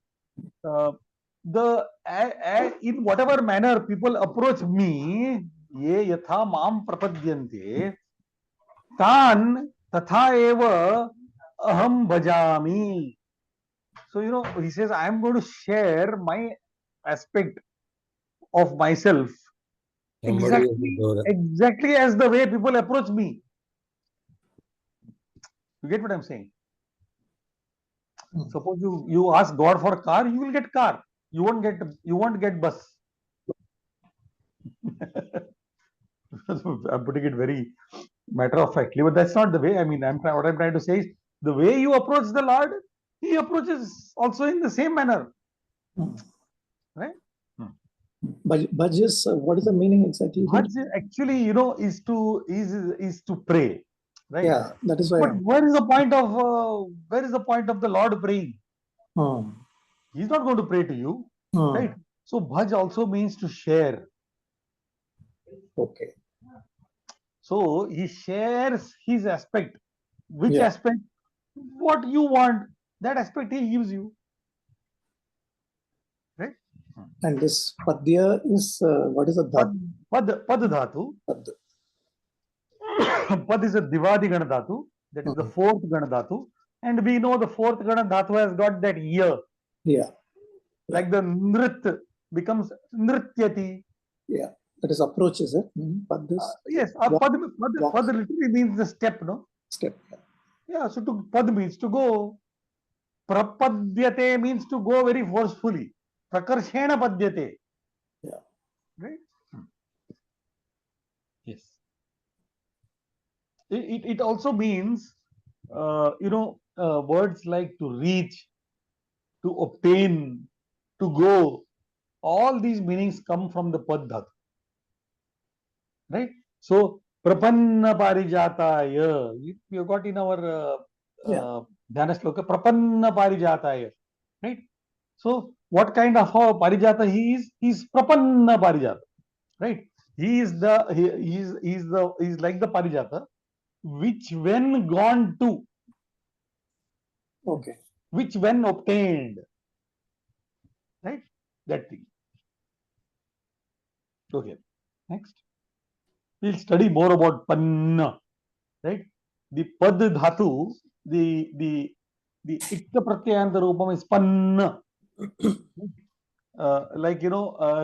In whatever manner people approach me, ye yatha mam prapadyante, tan tatha eva aham bhajami. So he says, I am going to share my aspect of myself Somebody is exactly, Udora. exactly as the way people approach me. You get what I'm saying? Hmm. Suppose you ask God for a car, you will get car. You won't get bus. I'm putting it very matter of factly, but that's not the way. I mean, what I'm trying to say is the way you approach the Lord, He approaches also in the same manner, Hmm. right? Bhaj is, what is the meaning exactly here? Bhaj actually, is to pray, right? Yeah, that is why. But where is the point of the Lord praying? Hmm. He's not going to pray to you, Hmm. right? So Bhaj also means to share. Okay. So he shares his aspect. Which Yeah. aspect? What you want, that aspect he gives you, right? And this Padya is, what is a Pad, Dhat? pad dhatu. Pad. Pad is a divadi gana dhatu. That is the fourth gana dhatu. And we know the fourth gana dhatu has got that ear. Yeah. Like the nrit becomes nrityati. Yeah. That is approach, is it? Pad is Yes, walk, pad walk. literally means the step, no? Step. Yeah, so pad means to go. Prapadyate means to go very forcefully. Prakarshena padyate. Yeah. Right? Yes. It also means, words like to reach, to obtain, to go. All these meanings come from the pad dhatu. Right? So, prapanna parijataya. You got in our dhyana sloka, prapanna parijataya. Right? So, what kind of a parijata he is? He is prapanna parijata. Right? He is like the parijata, which when gone to, Okay. which when obtained, right? That thing. Okay. Next, we'll study more about panna, right? The pad dhatu, the ikta pratyayanta roopam is panna.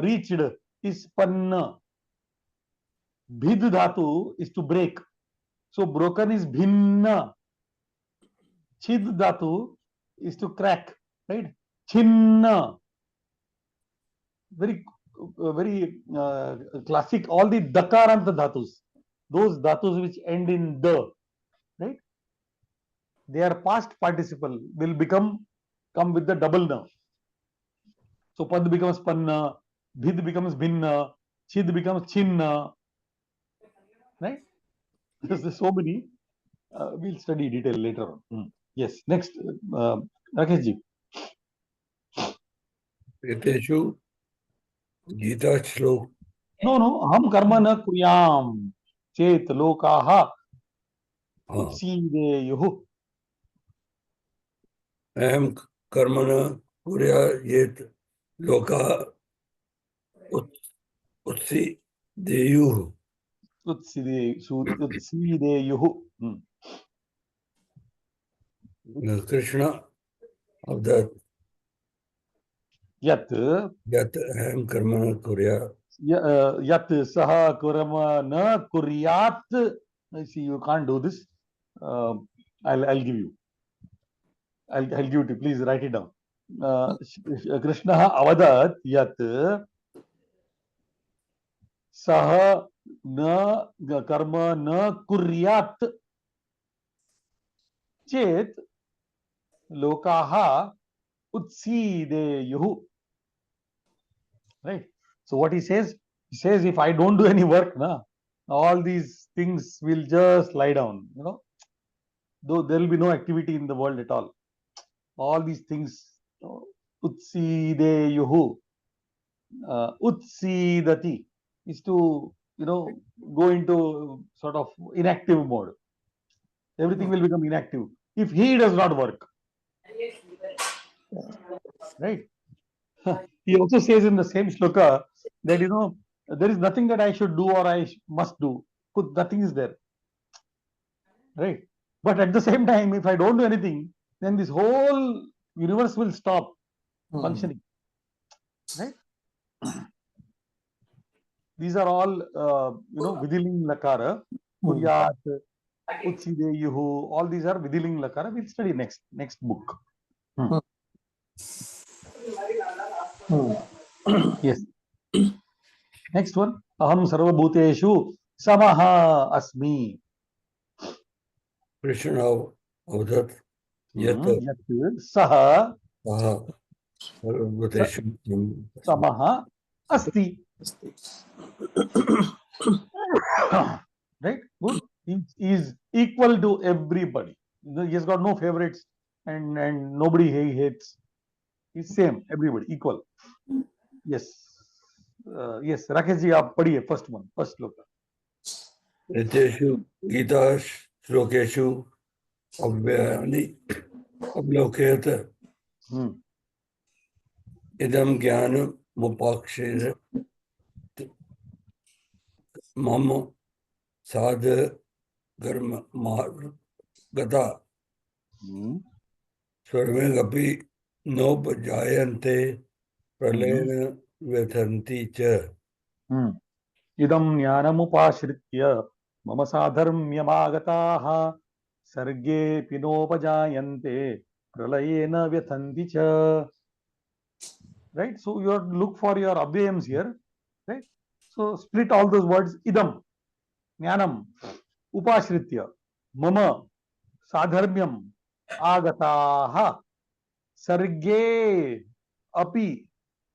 Reached is panna. Bhid dhatu is to break. So broken is bhinna. Chid dhatu is to crack, right? Chinna. Very classic. All the dakaranta dhatus, those dhatus which end in the, right? They are past participle, will come with the double na. So pad becomes panna, bhid becomes bhinna, chid becomes chinna, right? There's so many. We'll study detail later on. Yes. Next, Rakesh ji. एतेषु गीता श्लोक No. Ham karma na kuryam chet lokaha उत्सीदेयुः. अहम कर्मण कुर्या येत लोका उत्सीदेयुः. उत्सीदेयुः. Krishna of that Yat अहम कर्मण कुर्या. Yat saha kurama na kuryat. See, you can't do this. I'll give you. I'll give it to you. Please write it down. Krishna avadat yat saha na karma na kuryat chet lokaha utsideyuhu. Right? So what he says, if I don't do any work, all these things will just lie down. Though there will be no activity in the world at all. All these things, utsideyuhu, utsidati is to go into sort of inactive mode. Everything will become inactive if he does not work. Right? He also says in the same shloka that there is nothing that I should do or I must do. Nothing is there. Right? But at the same time, if I don't do anything, then this whole universe will stop functioning. Right? These are all, Vidiling Lakara, Kuryat, Utsideyuhu, all these are Vidiling Lakara. We'll study next book. Yes. Next one. Aham sarvabhuteshu samaha asmi. Krishna अवदत् यत् सः सर्वभूतेषु समः अस्ति. Right? Good. He is equal to everybody. He has got no favorites and nobody he hates. He's same, everybody, equal. Yes. Yes, Rakesh ji, आप पढ़िए first one, first श्लोक. एतेषु गीता श्लोकेषु अव्ययानि अवलोकयत् इदं ज्ञानमुपाक्षेर मम साधकर्ममार्गता सर्वेऽपि नोपजायन्ते प्रलयेन व्यथन्ति च. इदं ज्ञानमुपाश्रित्य मम साधर्म्यमागताः सर्गेऽपि नोपजायन्ते प्रलयेन व्यथन्ति च. Right? So you have to look for your abhyayams here. Right? So split all those words. Idam, jnanam, upashritya, mama, sadharmyam, agataha, sarge, api,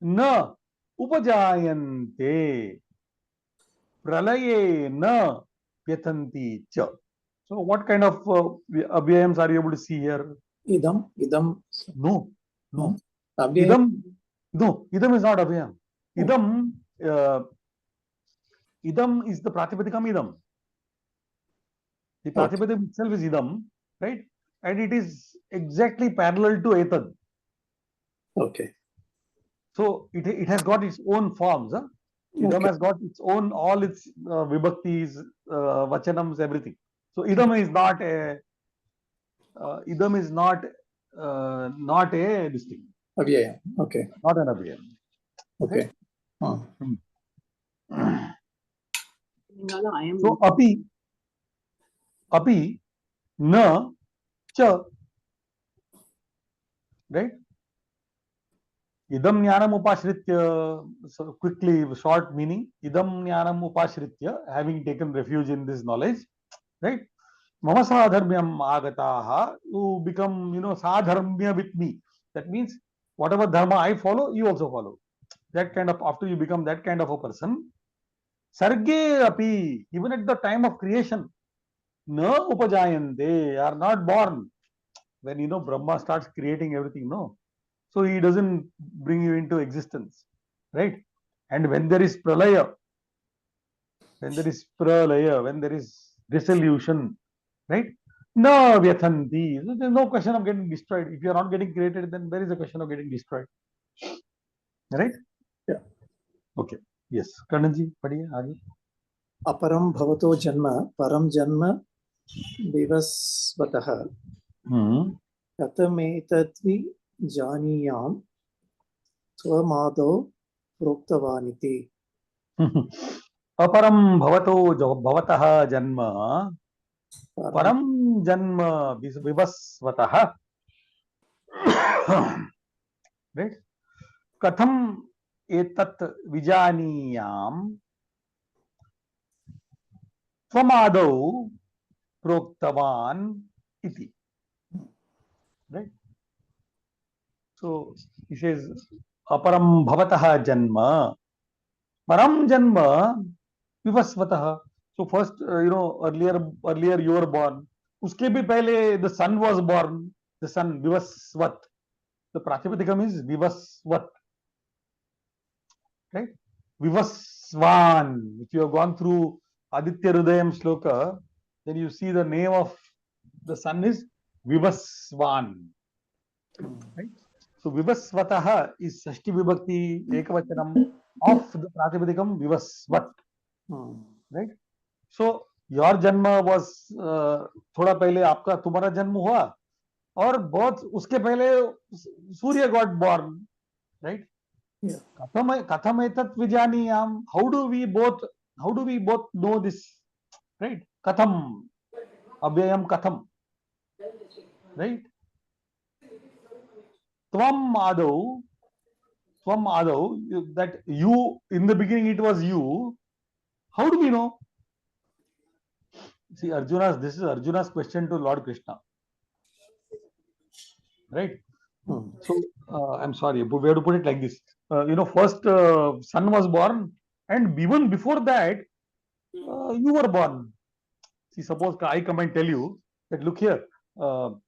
na, upajayante, pralaye, na, vyathanti cha. So what kind of abhyayams are you able to see here? Idam. No. Abhyayam. Idam is not abhyayam. Idam is the pratipadikam idam. The pratipadikam itself is idam, right? And it is exactly parallel to etad. Okay. So it has got its own forms. Huh? Idam has got its own, all its vibhaktis, vachanams, everything. So idam is not a this thing. Abhyayam. Okay. Not an abhyayam. Okay. So api, na, cha. Right? Idam jnanam upashritya. So quickly, short meaning. Idam jnanam upashritya, having taken refuge in this knowledge. Right? Mama sadharmyam agataha. You become, sadharmya with me. That means whatever dharma I follow, you also follow. That kind of, after you become that kind of a person, sarge api, even at the time of creation, na upajayante, are not born. When Brahma starts creating everything, no. So he doesn't bring you into existence, right? And when there is pralaya, when there is dissolution, right? Na vyathanti. So there's no question of getting destroyed. If you are not getting created, then there is a question of getting destroyed. Right? Yeah. Okay. Yes. Kananji, padhiye aage. Aparam bhavato janma, param janma vivasvatah. Katametadvi janiyam swamado proktavaniti. Aparam bhavato bhavatah janma, param janma vivasvatah. Right? Katham etat vijaniyam swamadau proktavan iti. Right? So he says aparam bhavatah janma, param janma vivasvatah. So first, earlier you were born. Uske bhi pehle the sun was born. The sun, vivasvat. The pratipadikam is vivasvat. Right? Vivasvan. If you have gone through Aditya Hridayam Shloka, then you see the name of the sun is Vivasvan. Right? So Vivasvatah is Shashti Vibhakti Ekavachanam of the Pratipadikam Vivasvat. Right? So your janma was thoda pehle aapka tumhara janma hua, और बहुत उसके पहले सूर्य got born, right? Yeah. Katham etat vijaniyam. How do we both know this? Right? Katham. Abhyayam katham. Right? Tvam adau. That you, in the beginning it was you. How do we know? See, this is Arjuna's question to Lord Krishna. Right? So, I'm sorry, we have to put it like this. First son was born, and even before that, you were born. See, suppose I come and tell you that, look here, the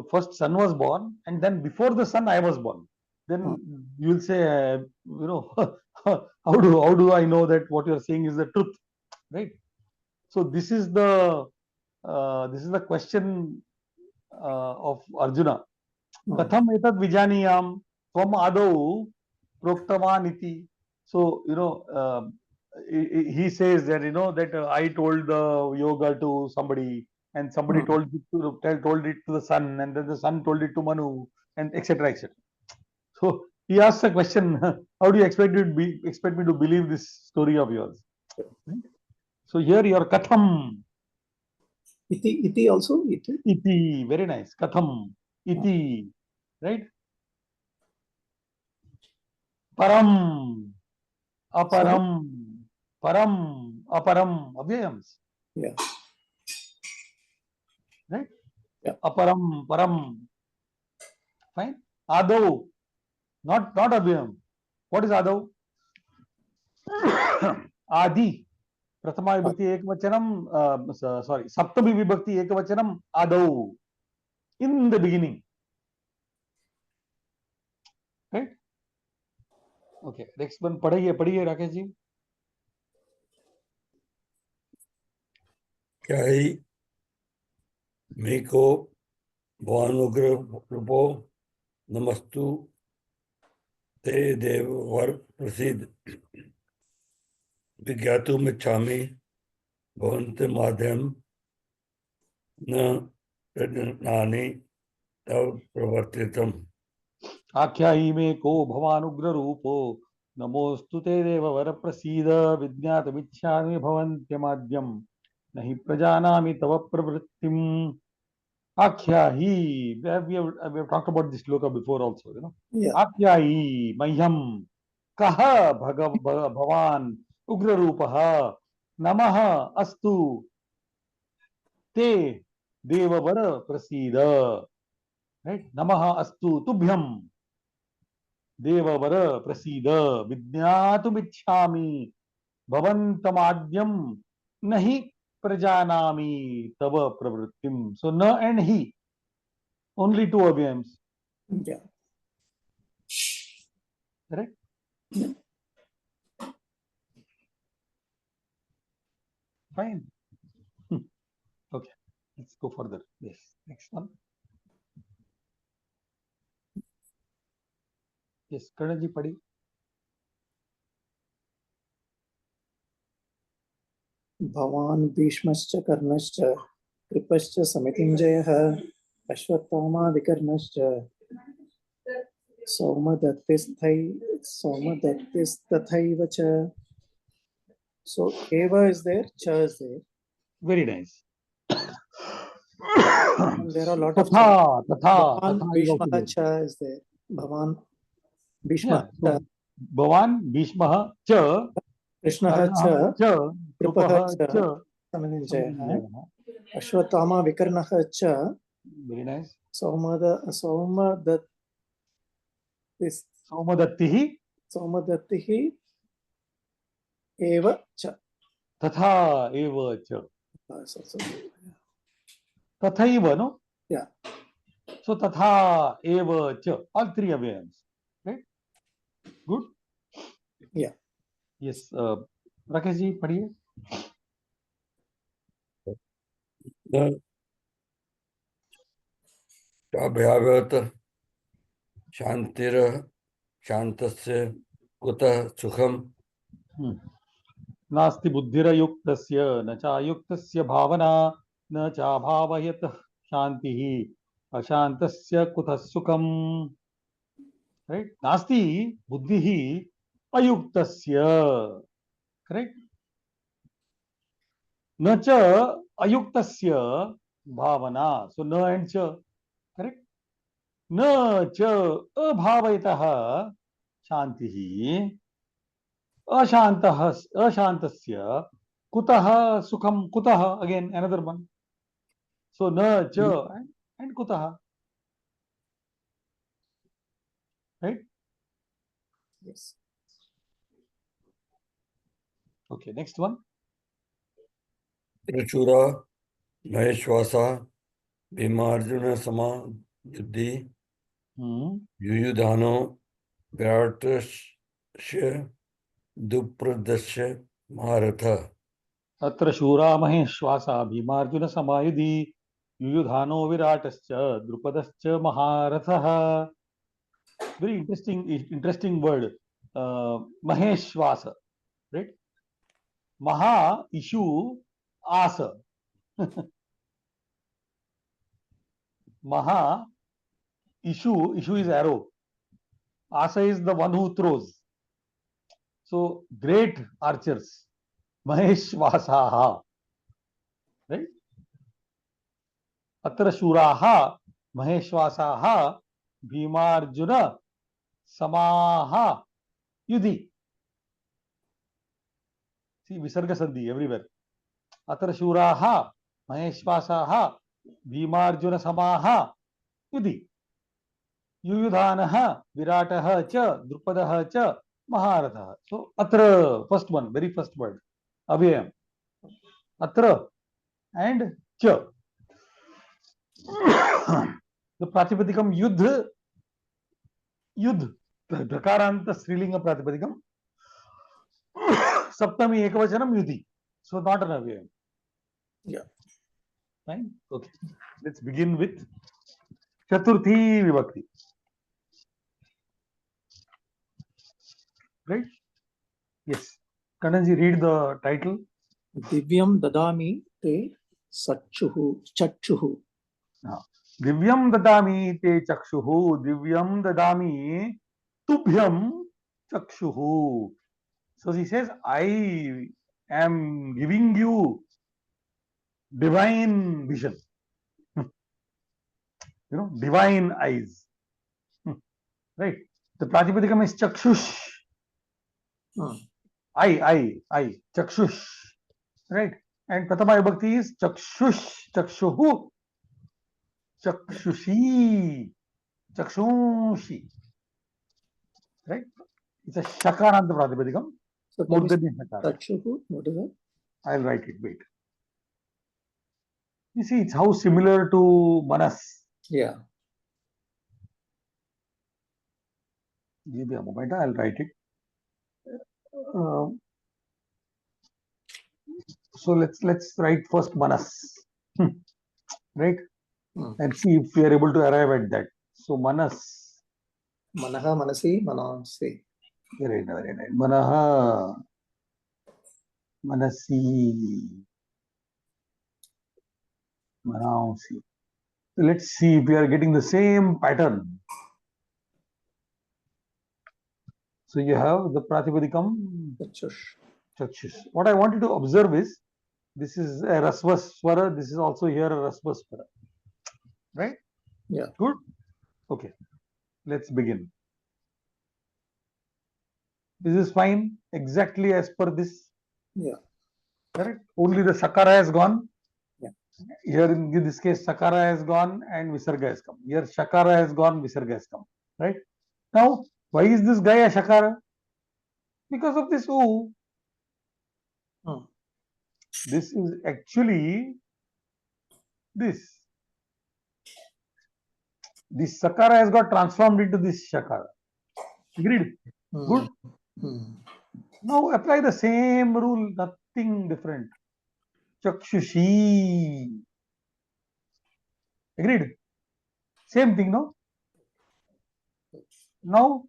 first son was born, and then before the son, I was born. Then you will say, how do I know that what you are saying is the truth, right? So this is the question of Arjuna. Katham etat vijaniyam tvam adau proktavan iti. So, he says that, that I told the yoga to somebody, and somebody told it to the son, and then the son told it to Manu, and etc. etc. So he asks a question: how do you expect me to believe this story of yours? Right? So here your katham. Iti also? Iti, very nice. Katham. Iti. Right? Param. Aparam. Param. Aparam. Avyayams. Yeah. Right? Yeah. Aparam. Param. Fine. Adau. Not avyayam. What is adau? Adi. Prathama vibhakti ekvachanam. Sorry. Saptami vibhakti ekvachanam. Adau. In the beginning. Right? Okay. Next one. Padhiye Rakesh ji. क्या ही मेको भानुग्रह रूपो नमस्तु ते देववर प्रसिद्ध विज्ञातुमिच्छामि भवन्ति माध्यम न प्रज्ञानि तव प्रवर्तितम् आख्यायी मे को भवानुग्र रूपो नमोस्तु ते देववर प्रसीद विज्ञातमिच्छामि भवन्त्यमाद्यं नहि प्रजानामि तव प्रवृत्तिम्. Akhyahi, we have talked about this shloka before also, Yeah. Akhyahi, Mahyam, Kaha Bhavan, Ugra Rupaha, Namaha Astu, Te Devavara Prasida. Right? Namaha Astu Tubhyam, Devavara Prasida, Vidnyatumichhami, Bhavantamadhyam, Nahi Prajanami Tava Pravrittim. So, na and he. Only two avyayams. Yeah. Correct? Yeah. Fine. Okay. Let's go further. Yes. Next one. Yes. Karnaji Padi. भवान् भीष्मश्च कर्णश्च कृपश्च समितिञ्जयः अश्वत्थामाविकर्णश्च सौमदत्तिस्तथैव च. So eva is there, cha is there. Very nice. And there are a lot of Tatha. Bhavan Bhishmaha cha is there. Bhavan Bhishmaha cha. Bhavan Bhishmaha cha. Krishnaha cha. Cha. Kripaha cha. Cha. Samitinjaya. Ashwatthama Vikarnaha cha. Very nice. Saumadattihi eva cha. Tatha eva cha. Tathaiva, no? Yeah. So tatha eva cha. All three avyayams. Right? Good? Yeah. Yes. Rakesh ji, padhiye. भयावत शांतिर शांतस्य कुतः सुखम नास्ति बुद्धिरयुक्तस्य न चायुक्तस्य भावना न चाभावयत शांतिः अशांतस्य कुतः सुखम. right? Nasti buddhihi ayuktasya, correct? Na cha ayuktasya bhavana. So na and cha, correct? Na cha abhavayatah shantihi ashantah ashantasya kutah sukham kutah, again another one. So na cha and kutah, right? Yes. Okay, next one. Trachura, Maheshwasa, Bhimarjuna Sama, Yuddhi, Hmm. Yuyudhano, Viratasya, Dupradasya, Maharatha. अत्र शूरा महेश्वासा Bhimarjun समायुधि युयुधानो विराटश्च द्रुपदश्च महारथः. Very interesting word. Maheshwasa, right? Maha issue asa. Maha issue is arrow. Asa is the one who throws. So great archers. Maheshwasaha, right? अत्र शूराः महेश्वासाः Bhimarjun समाः युधि. See visarga sandhi everywhere. अत्र शूराः महेश्वासाः भीमार्जुन समाः युधि. युयुधानः विराटः च द्रुपदः च महारथः. So अत्र first one, very first word, अव्ययम्. अत्र and च. The प्रातिपदिकम युद्ध, युद्ध ढकारांत स्त्रीलिंग प्रातिपदिकम, सप्तमी एकवचनम युधि. So not an avyayam. Yeah. Fine. Okay. Let's begin with Chaturthi Vibhakti. Right? Yes. Kananji, read the title. Divyam dadami te chakshuhu. Divyam dadami te chakshuhu. Divyam dadami tubhyam chakshuhu. So he says, I am giving you divine vision. Divine eyes. Right? The Pratipadikam is chakshush. I, chakshush. Right? And Pratama Vibhakti is chakshush, chakshuhu, chakshushi, chakshushi. Right? It's a shakaranta Pratipadikam. So that is Murdani shakara. chakshuhu. What is that? I'll write it. Wait. You see, it's how similar to Manas. Yeah. Give me a moment. I'll write it. So let's write first Manas. Right? And see if we are able to arrive at that. So Manas. Manaha manasi manasi. Very nice. Manaha manasi manasi. Let's see if we are getting the same pattern. So you have the Pratipadikam Chakshush. What I want you to observe is, this is a Rasva Swara, this is also here a Rasva Swara. Right? Yeah. Good? Okay. Let's begin. This is fine, exactly as per this. Yeah. Correct? Only the Sakara has gone. Yeah. Here in this case, Sakara has gone and Visarga has come. Here Shakara has gone, Visarga has come. Right? Now, why is this guy a Shakara? Because of this U. This is actually this. This Sakara has got transformed into this Shakara. Agreed? Good? Now apply the same rule, nothing different. Chakshushi. Agreed? Same thing, no? Now,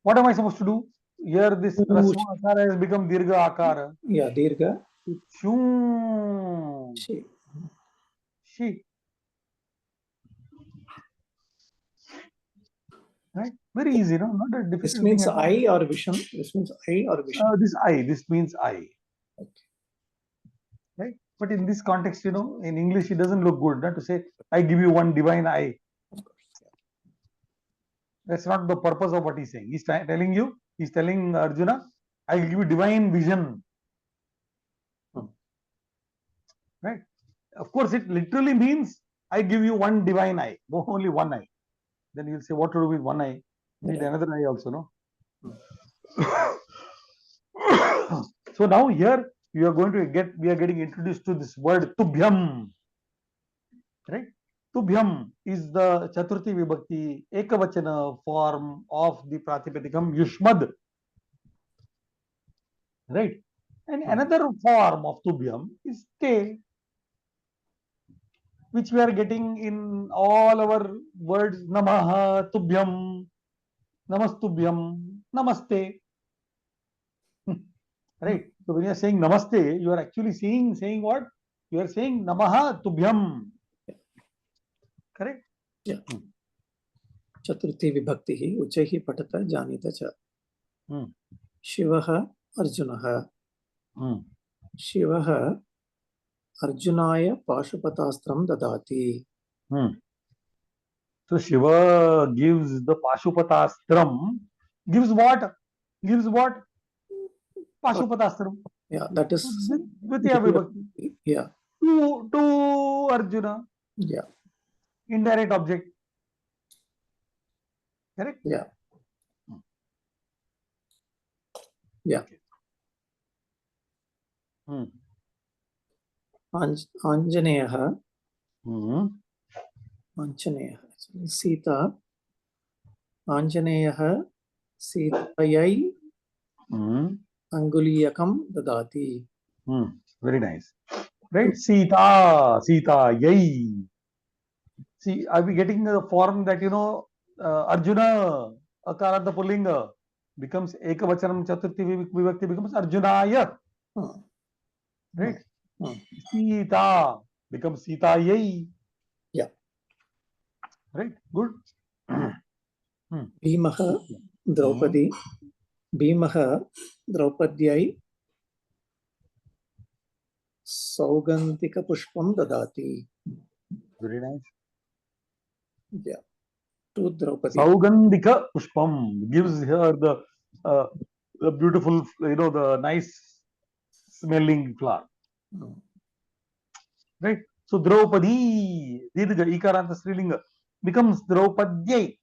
what am I supposed to do? Here this Rasva Akara has become Dirgha Akara. Yeah, Dirgha. Shoo. She. Right? Very easy, no? Not a difficult This thing means at all. I or vision. This means I or vision. This means I. Okay. Right? But in this context, in English, it doesn't look good, not to say, I give you one divine eye. Of course. Yeah. That's not the purpose of what he's saying. He's telling Arjuna, I will give you divine vision. Right? Of course, it literally means I give you one divine eye, only one eye. Then you'll say, what to do with one eye? Need Yeah. another eye also, no? So now here we are getting introduced to this word Tubhyam. Right? Tubhyam is the Chaturthi Vibhakti Ekavachana form of the Pratipadikam Yushmad. Right? And another form of Tubhyam is Te, which we are getting in all our words Namaha, Tubhyam, Namastubhyam, Namaste. Right? So when you are saying Namaste, you are actually saying what? You are saying Namaha Tubhyam. Correct? Yeah. Chaturthi vibhakti uchaihi patata janita cha. Shivaha Arjunaha. Shivaha Arjunaya Pashupatastram dadati. So Shiva gives the Pashupatastram. Gives what? Pashupatastram. Yeah, that is Dvitiya Vibhakti. yeah. To Arjuna. Yeah. Indirect object. Correct? Yeah. Yeah. Anjaneyaha. Anjaneyaha. Sita. Anjaneyaha Sitayai Anguliyakam dadati. Very nice. Right? Sita, Yai. See, are we getting the form that, Arjuna, Akaranta Pullinga, becomes Ekavachanam Chaturthi Vibhakti becomes Arjunaya. Right? Sita becomes Sita Yai. Yeah. Right? Good. Bhimaha Draupadi. Bhimaha Draupadyai Saugantika Pushpam dadati. Very nice. Yeah. To Draupadi. Saugandhika Pushpam gives her the beautiful, the nice smelling flower. Right? So Draupadi, Dirgha, Ikaranta Strilinga becomes Draupadyai.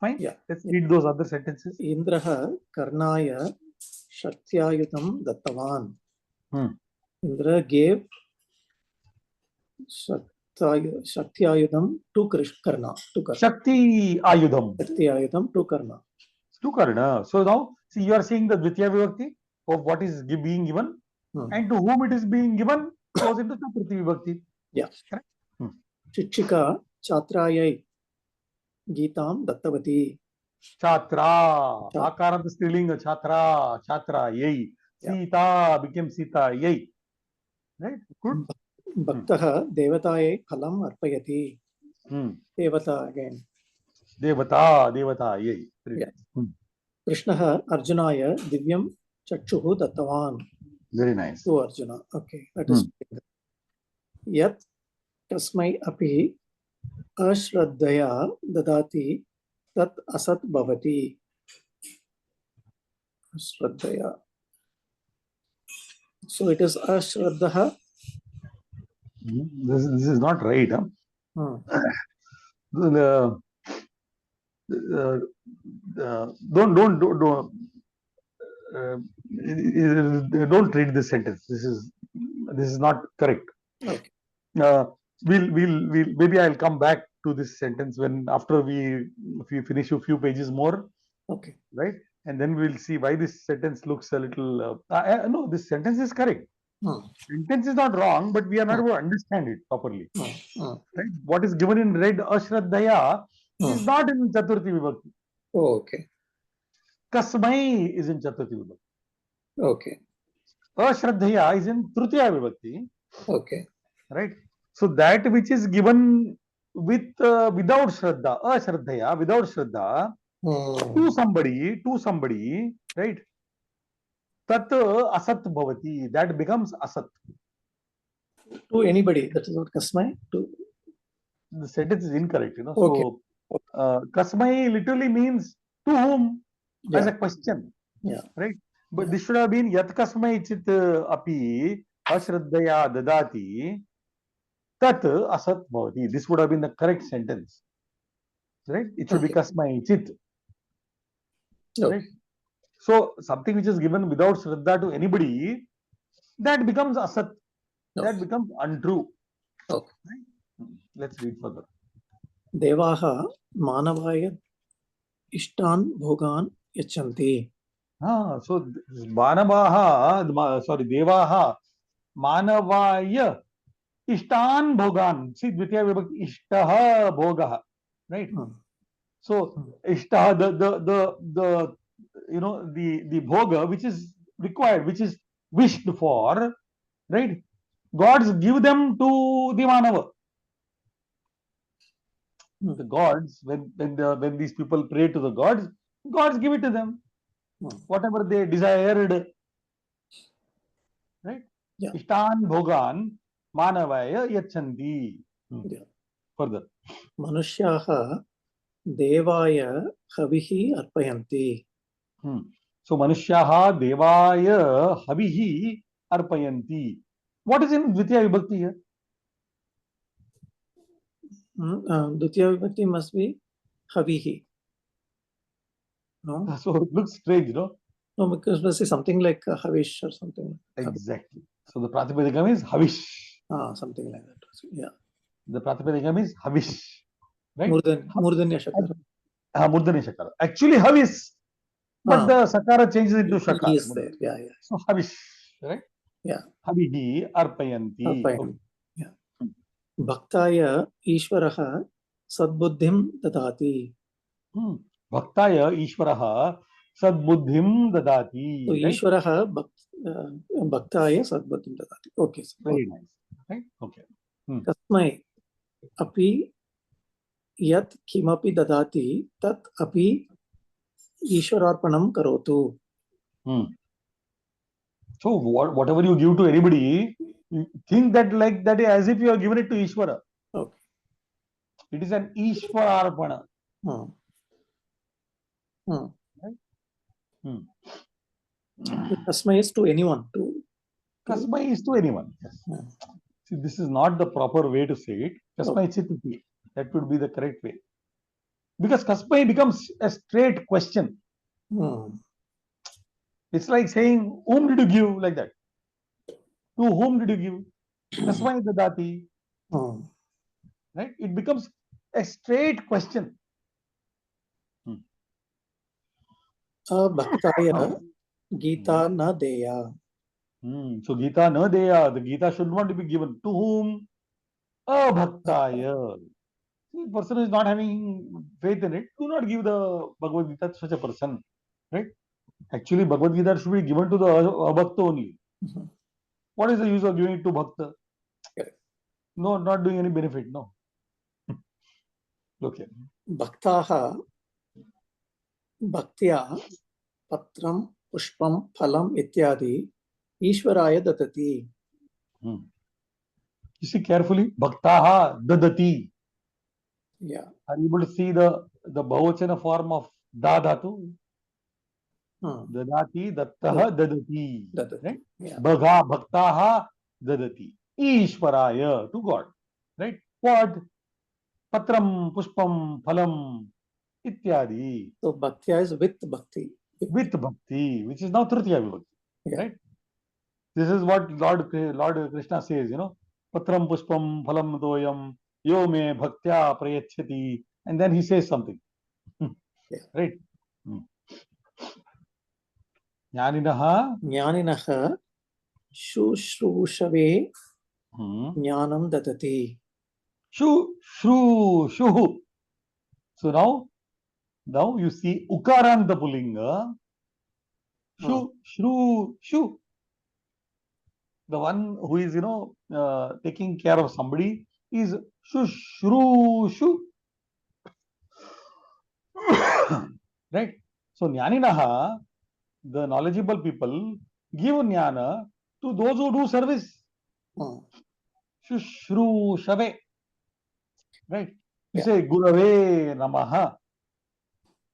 Fine? Yeah. Let's read those other sentences. Indraha Karnaya Shaktyayutam Dattavan. Indra gave Shaktyayudam to Karna. Shakti Ayudham. Shaktyayudam to Karna. To Karna. So now, see, you are seeing the Dvitiya Vibhakti of what is being given, and to whom it is being given goes into Chaturthi Vibhakti. Yeah. Correct? Shikshika Chatrayai Geetam Dattavati. Chatra. Akaranta Strilinga Chatra Yai. Sita became Sita Yai. Right? Good. Bhaktaha Devataye Phalam Arpayati. Devata again. Devata Yai. Yeah. Krishnaha Arjunaya Divyam Chakshuhu Dattavan. Very nice. To Arjuna. Okay. That is Yat Tasmai Api Ashraddhaya Dadati Tat Asat Bhavati. Ashraddhaya. So it is Ashraddha. This is not right. Huh? Don't read this sentence. This is not correct. Okay. We'll maybe I'll come back to this sentence after we finish a few pages more. Okay. Right? And then we'll see why this sentence looks a little. No, this sentence is correct. Sentence is not wrong, but we are not able to understand it properly. Right? What is given in red Ashraddhaya is not in Chaturthi Vibhakti. Oh, okay. Kasmai is in Chaturthi Vibhakti. Okay. Ashraddhaya is in Tritiya Vibhakti. Okay. Right? So that which is given without Shraddha, ashraddhaya, without Shraddha, to somebody, right? Tat asat bhavati, that becomes asat. To anybody, that is what kasmai to. The sentence is incorrect, Okay. So, kasmai literally means to whom, as a question, Yeah. right? But Yeah. this should have been yat kasmai chit api ashraddhaya dadati tat asat bhavati. This would have been the correct sentence, right? It should be Okay. kasmai chit, Okay. right? So something which is given without shraddha to anybody, that becomes asat, that becomes untrue. Okay. Right? Let's read further. Devaha manavaya ishtan bhogan yachanti. So Devaha Manavaya Ishtan Bhogan. See, Dvitiya Vibhakti Ishtaha Bhogaha. Right? So Ishtaha, the the bhoga which is required, which is wished for, right? Gods give them to the Manava. The gods, when these people pray to the gods, gods give it to them. Whatever they desired, right? Yeah. Ishtan bhogan manavaya yachanti. Yeah. Further. Manushyaha devaya havihi arpayanti. So manushyaha devaya havihi arpayanti. What is in Dvitiya Vibhakti here? Dvitiya vibhakti must be havihi. No? So it looks strange, no? No, because must be something like havish or something. Exactly. So the Pratipadikam is havish. Something like that. Yeah. The Pratipadikam is havish. Right? Murdanya shakara. Murdanya shakara. Actually havis. But the sakara changes into shakara. He is there. Yeah. So havish. Right? Yeah. Havihi arpayanti. Okay. Yeah. Bhaktaya Ishvaraha sadbuddhim dadati. Bhaktaya Ishvaraha sadbuddhim dadati. So Ishvaraha Bhaktaya sadbuddhim dadati. Okay. So, very nice. Right? Okay. Kasmai api yat kimapi dadati tat api Ishwararpanam karotu. So whatever you give to anybody, you think that like that as if you have given it to Ishvara. Okay. It is an Ishwararpana. Right? Kasmai is to anyone. Kasmai is to anyone. Yes. See, this is not the proper way to say it. Kasmai chitati. That would be the correct way. Because Kasmai becomes a straight question. It's like saying, whom did you give? Like that. To whom did you give? Kasmai dadati. Right? It becomes a straight question. Bhaktaya Gita na deya. So Gita na deya. The Gita should not be given. To whom? Bhaktaya. The person who is not having faith in it, do not give the Bhagavad Gita to such a person. Right? Actually, Bhagavad Gita should be given to the Bhakta only. What is the use of giving it to Bhakta? No, not doing any benefit. No. Okay. Bhaktaha Bhaktya Patram Pushpam Phalam Ityadi Ishwaraya Datati. You see carefully. Bhaktaha dadati. Yeah. Are you able to see the Bahuvachana form of da dhatu? Dadati, dattaha, dadati. Right? Yeah. Bhagha, bhaktaha, dadati. Ishwaraya, to God. Right? What? Patram, pushpam, phalam, ityadi. So Bhaktya is with Bhakti. With bhakti, which is now Tritiya Vibhakti. Yeah. Right? This is what Lord Krishna says, Patram, pushpam, phalam, toyam, yo me bhaktya prayachyati. And then he says something. Right? Jnaninaha Shushrusave Jnanam Dadati. Shuhu. So now you see Ukaranta Pullinga. Shu. The one who is, taking care of somebody is Shushrushu. Right? So Jnaninaha, the knowledgeable people, give jnana to those who do service. Hmm. Shushrushave. Right? You Yeah. say Gurave Namaha.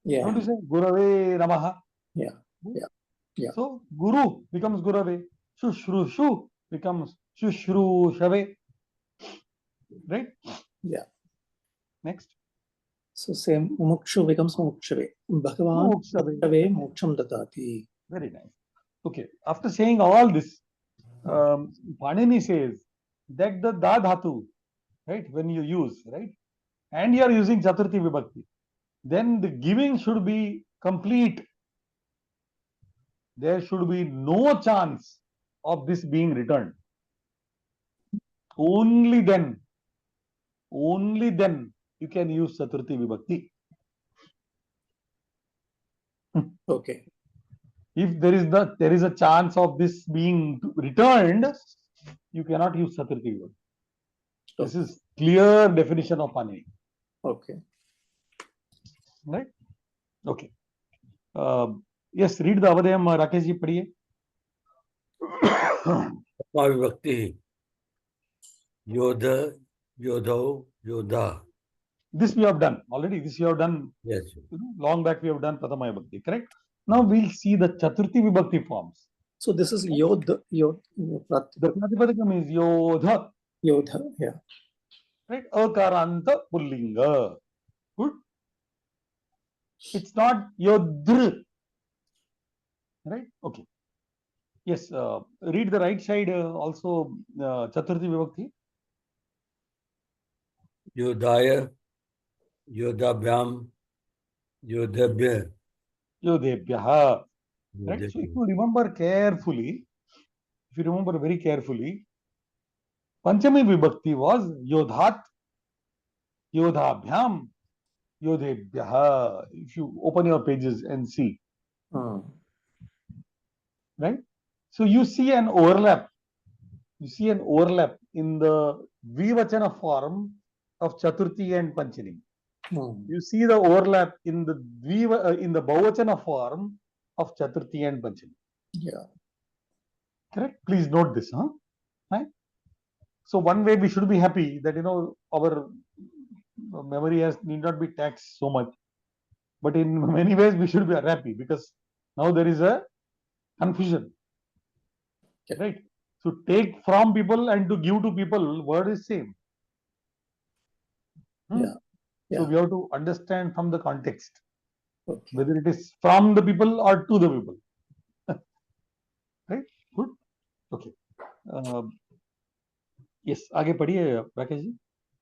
Yeah. Don't you say Gurave Namaha? Yeah. Yeah. Yeah. So Guru becomes Gurave. Shushrushu becomes Shushrushave. Right? Yeah. Next. So same Mukshu becomes Mukshave. Bhagavan Mokshave. Mukshave Moksham Dadati. Very nice. Okay. After saying all this, Panini says that the da dhatu, right, when you use, right, and you are using Chaturthi Vibhakti, then the giving should be complete. There should be no chance of this being returned. Only then you can use Chaturthi Vibhakti. Okay. If there is a chance of this being returned, you cannot use Chaturthi Vibhakti. This is clear definition of Panini. Okay. Right? Okay. Yes, read the Avadayam, Rakesh ji, padhiye. आत्मा विभक्ति Yodha योधौ योधा. This we have done already. This we have done Yes. long back. We have done Prathama Vibhakti, correct? Now we'll see the Chaturthi Vibhakti forms. So this is Yod, The Pratipadikam is Yodha, Yodha. Yeah. right? Akaranta Pullinga. Good. It's not Yodhr. Right? Okay. Yes. Read the right side also Chaturthi Vibhakti. योधाय योधाभ्याम योधभ्य. Yodhebhyaha. Right? So if you remember carefully, very carefully, Panchami Vibhakti was Yodhat, Yodhabhyam, Yodhebhyaha. If you open your pages and see, right? So you see an overlap. You see an overlap in the Vivachana form of Chaturthi and Panchami. You see the overlap in the Bahuvachana form of Chaturthi and Panchami. Yeah. Correct? Please note this, huh? Right? So one way we should be happy that our memory need not be taxed so much, but in many ways we should be happy because now there is a confusion. Right? So take from people and to give to people, word is same. Yeah. So we have to understand from the context, Okay. whether it is from the people or to the people. Right? Good. Okay. Yes. आगे पढ़िए Rakesh ji.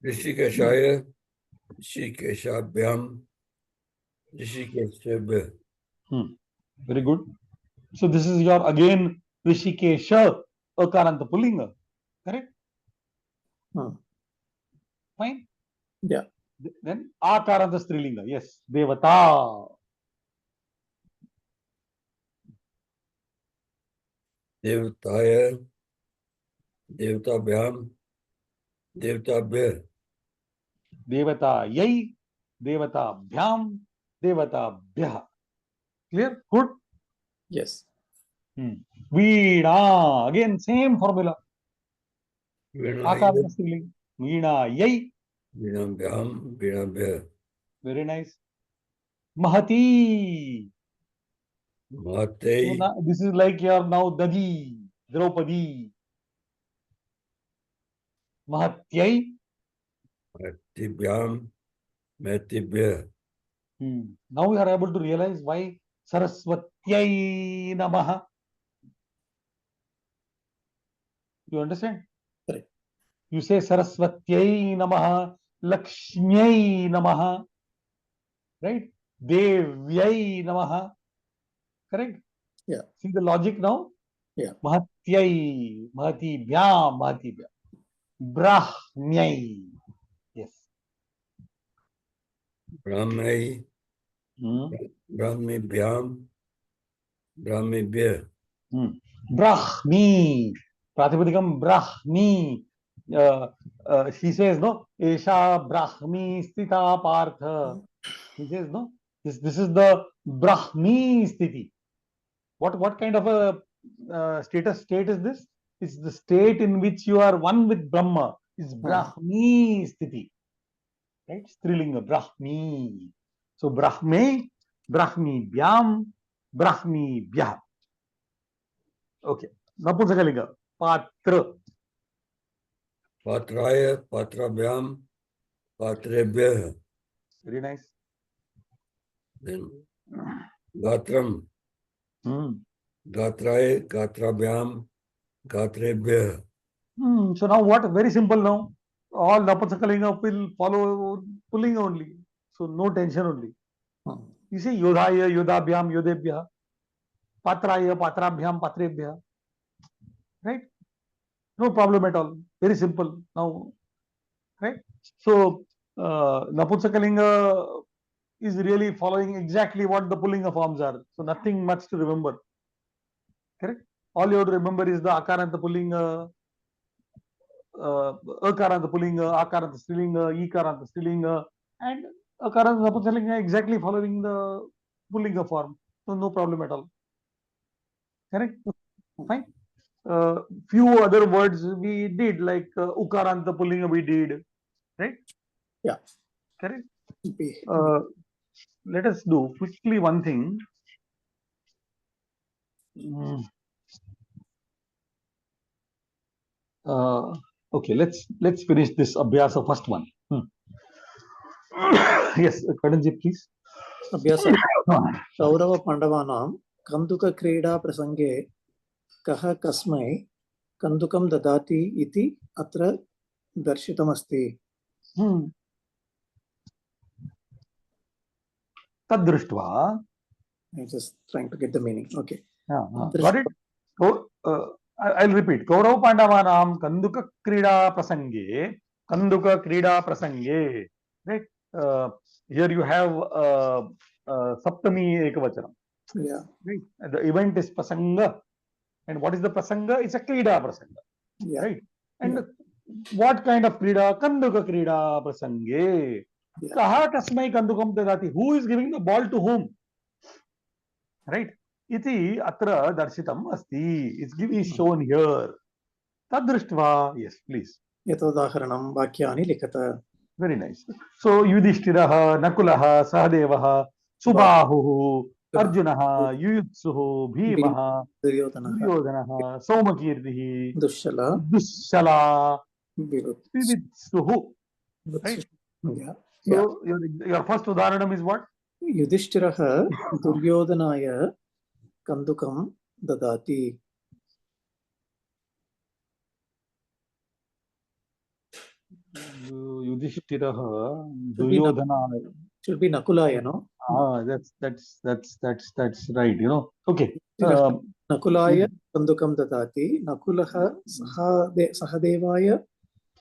ऋषिकेशाय ऋषिकेशाभ्याम ऋषिकेशभ्य. Very good. So this is your again Rishikesha Akaranta Pullinga. Correct? Fine. Yeah. Then Akaranta Strilinga. Yes. Devata. देवताय देवताभ्याम देवताभ्य. Devatayai, Devatabhyam, Devatabhyah. Clear? Good? Yes. Veena. Again, same formula. वीणाय Akaranta Strilinga. Veenayai. वीणाभ्याम वीणाभ्य. Very nice. Mahati. महते. So now, this is like your now Dadi, Draupadi. Mahatyai. महतिभ्याम महतिभ्य. Now we are able to realize why Saraswatyai Namaha. You understand? Correct. You say Saraswatyai Namaha, Lakshmyai Namaha, right? Devyai Namaha. Correct? Yeah. See the logic now? Yeah. Mahatyai, Mahatibhyam, Mahatibhyam. Brahmyai. Yes. ब्राह्मणै ब्राह्मीभ्याम ब्राह्मीभ्य. Brahmi. Pratipadikam Brahmi. He says, no, Esha Brahmi Sthita Partha. He says, no, this is the Brahmi Sthiti. What kind of a state is this? It's the state in which you are one with Brahma. It's Brahmi Sthiti. Right? Strilinga, Brahmi. So Brahme, Brahmi Bhyam, Brahmi Bhyah. Okay. Napusakalinga, Patra. Patraya, Patrabhyam, Patrebhyah. Very nice. Then Gatram, Hmm. Gatraya, Gatrabhyam, Gatrebhyah. So now what? Very simple now. All Napusakalinga will follow pulling only. So no tension only. You see Yodhaya, Yodhabhyam, Yodebhyah. Patraya, Patrabhyam, Patrebhyah. Right? No problem at all. Very simple now. Right? So Napusakalinga is really following exactly what the Pullinga forms are. So nothing much to remember. Correct? All you have to remember is the Akaranta Pullinga, Akaranta Pullinga, Akaranta Strilinga, Ikaranta Strilinga, and Akaranta Napusakalinga exactly following the Pullinga form. So no problem at all. Correct? Fine. Few other words we did, like Ukaranta Pullinga we did. Right? Yeah. Correct? Be- Let us do quickly one thing. Mm. Okay, let's finish this abhyasa first one. Yes, Kadanji, please. अभ्यास कौरव पाण्डवानां कन्दुकक्रीडा प्रसङ्गे कः कस्मै कन्दुकं ददाति इति अत्र दर्शितमस्ति. Tadrishtva. I'm just trying to get the meaning. Okay. Got it? I'll repeat. Kaurav Pandavanam Kanduka Krida Prasange. Right? Here you have Saptami Ekavachanam. Yeah. Right? The event is Prasanga. And what is the Prasanga? It's a Krida Prasanga. Yeah. Right? And what kind of Krida? Kanduka Krida Prasange. Yeah. Kaha Kasmai Kandukam Dadati. Who is giving the ball to whom? Right? Iti atra darshitam asti. It's is shown here. Tadrishtva. Yes, please. यतोदाहरणं वाक्यानि लिखत. Very nice. So Yudhishthirah, Nakulaha, Sahadevaha, Subahuhu, Arjunaha, Yuyutsuhu, Bhimaha, दुर्योधनः Duryodhanaha, Saumakirtihi, Dushala Dushala, Vivitsuhu. Right? Yeah. So your first udaharanam is what? युधिष्ठिरः दुर्योधनाय कन्दुकं ददाति. Yudhishthirah, Duryodhana. Should be Nakulaya, no? That's right. You know. Okay. Nakulaya kandukam dadati. Nakulaha sahadevaaya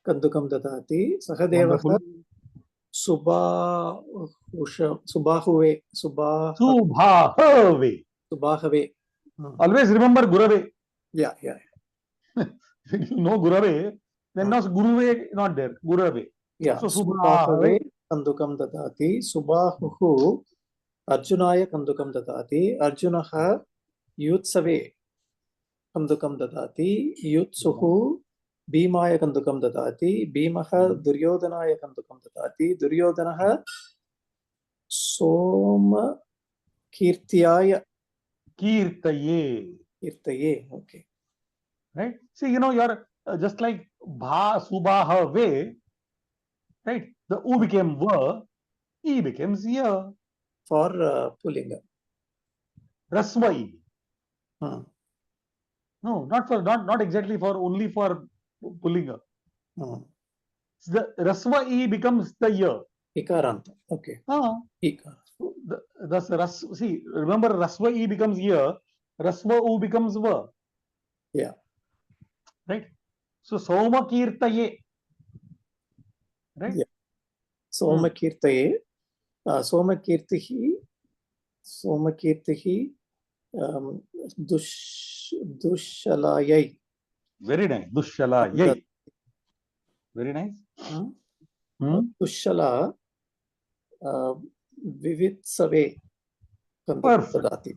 kandukam dadati. Sahadevaha Subahave. Always remember Gurave. Yeah. If you know Gurave, then now Guruve not there. Gurave. Yeah. So Subahave kandukam dadati. Subahuhu Arjunaya kandukam dadati. Arjunaha Yutsave kandukam dadati. Yutsuhu Bhimaya kandukam dadati. Bhimaha Duryodhanaya kandukam dadati. Duryodhanaha Soma Kirtiyaya. Kirtaye. Okay. Right? See, you know, you're just like Bha Subaha Ve. Right? The U became Va. E becomes Ya. For Pullinga. Raswai. No, not exactly for only for Pullinga. The Raswa E becomes the Ya. Ikaranta. Okay. See, remember Raswa E becomes Ya, Raswa U becomes Va. Yeah. Right? So Soma Kirtaye. Right? Yeah. Soma Kirtaye. Soma Kirtihi Dushalayai. Very nice. Dushalayai. Very nice. Hmm? Hmm? Tushala Vivitsave Perfect. Dadati.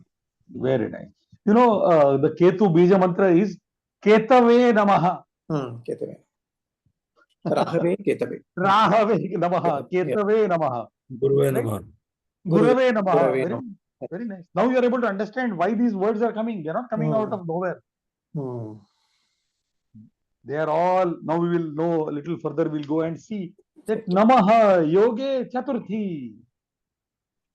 Very nice. You know, the Ketu Bija mantra is Ketave Namaha. Ketave. Rahave Ketave. Rahave Namaha. Yeah. Ketave Namaha. Gurve Right? Namah. Gurave Namaha. Gurave Very, Namaha. very nice. Now you are able to understand why these words are coming. They are not coming out of nowhere. They are all, now we will know a little further, we'll go and see that Namaha Yoge Chaturthi.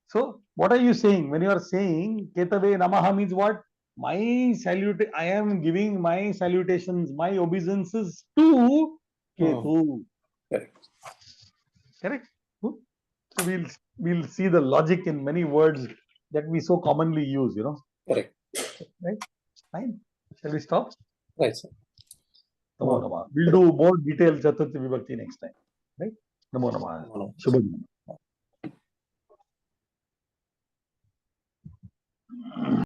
So, what are you saying? When you are saying Ketave Namaha means what? My salute, I am giving my salutations, my obeisances to Ketu. Correct. Correct? Good. So we'll see the logic in many words that we so commonly use, you know. Correct. Right? Fine. Shall we stop? Right, sir. Namo Namah. We'll do more detailed Chaturthi Vibhakti next time. Right? Namo Namah. Namo Namah. Shubham.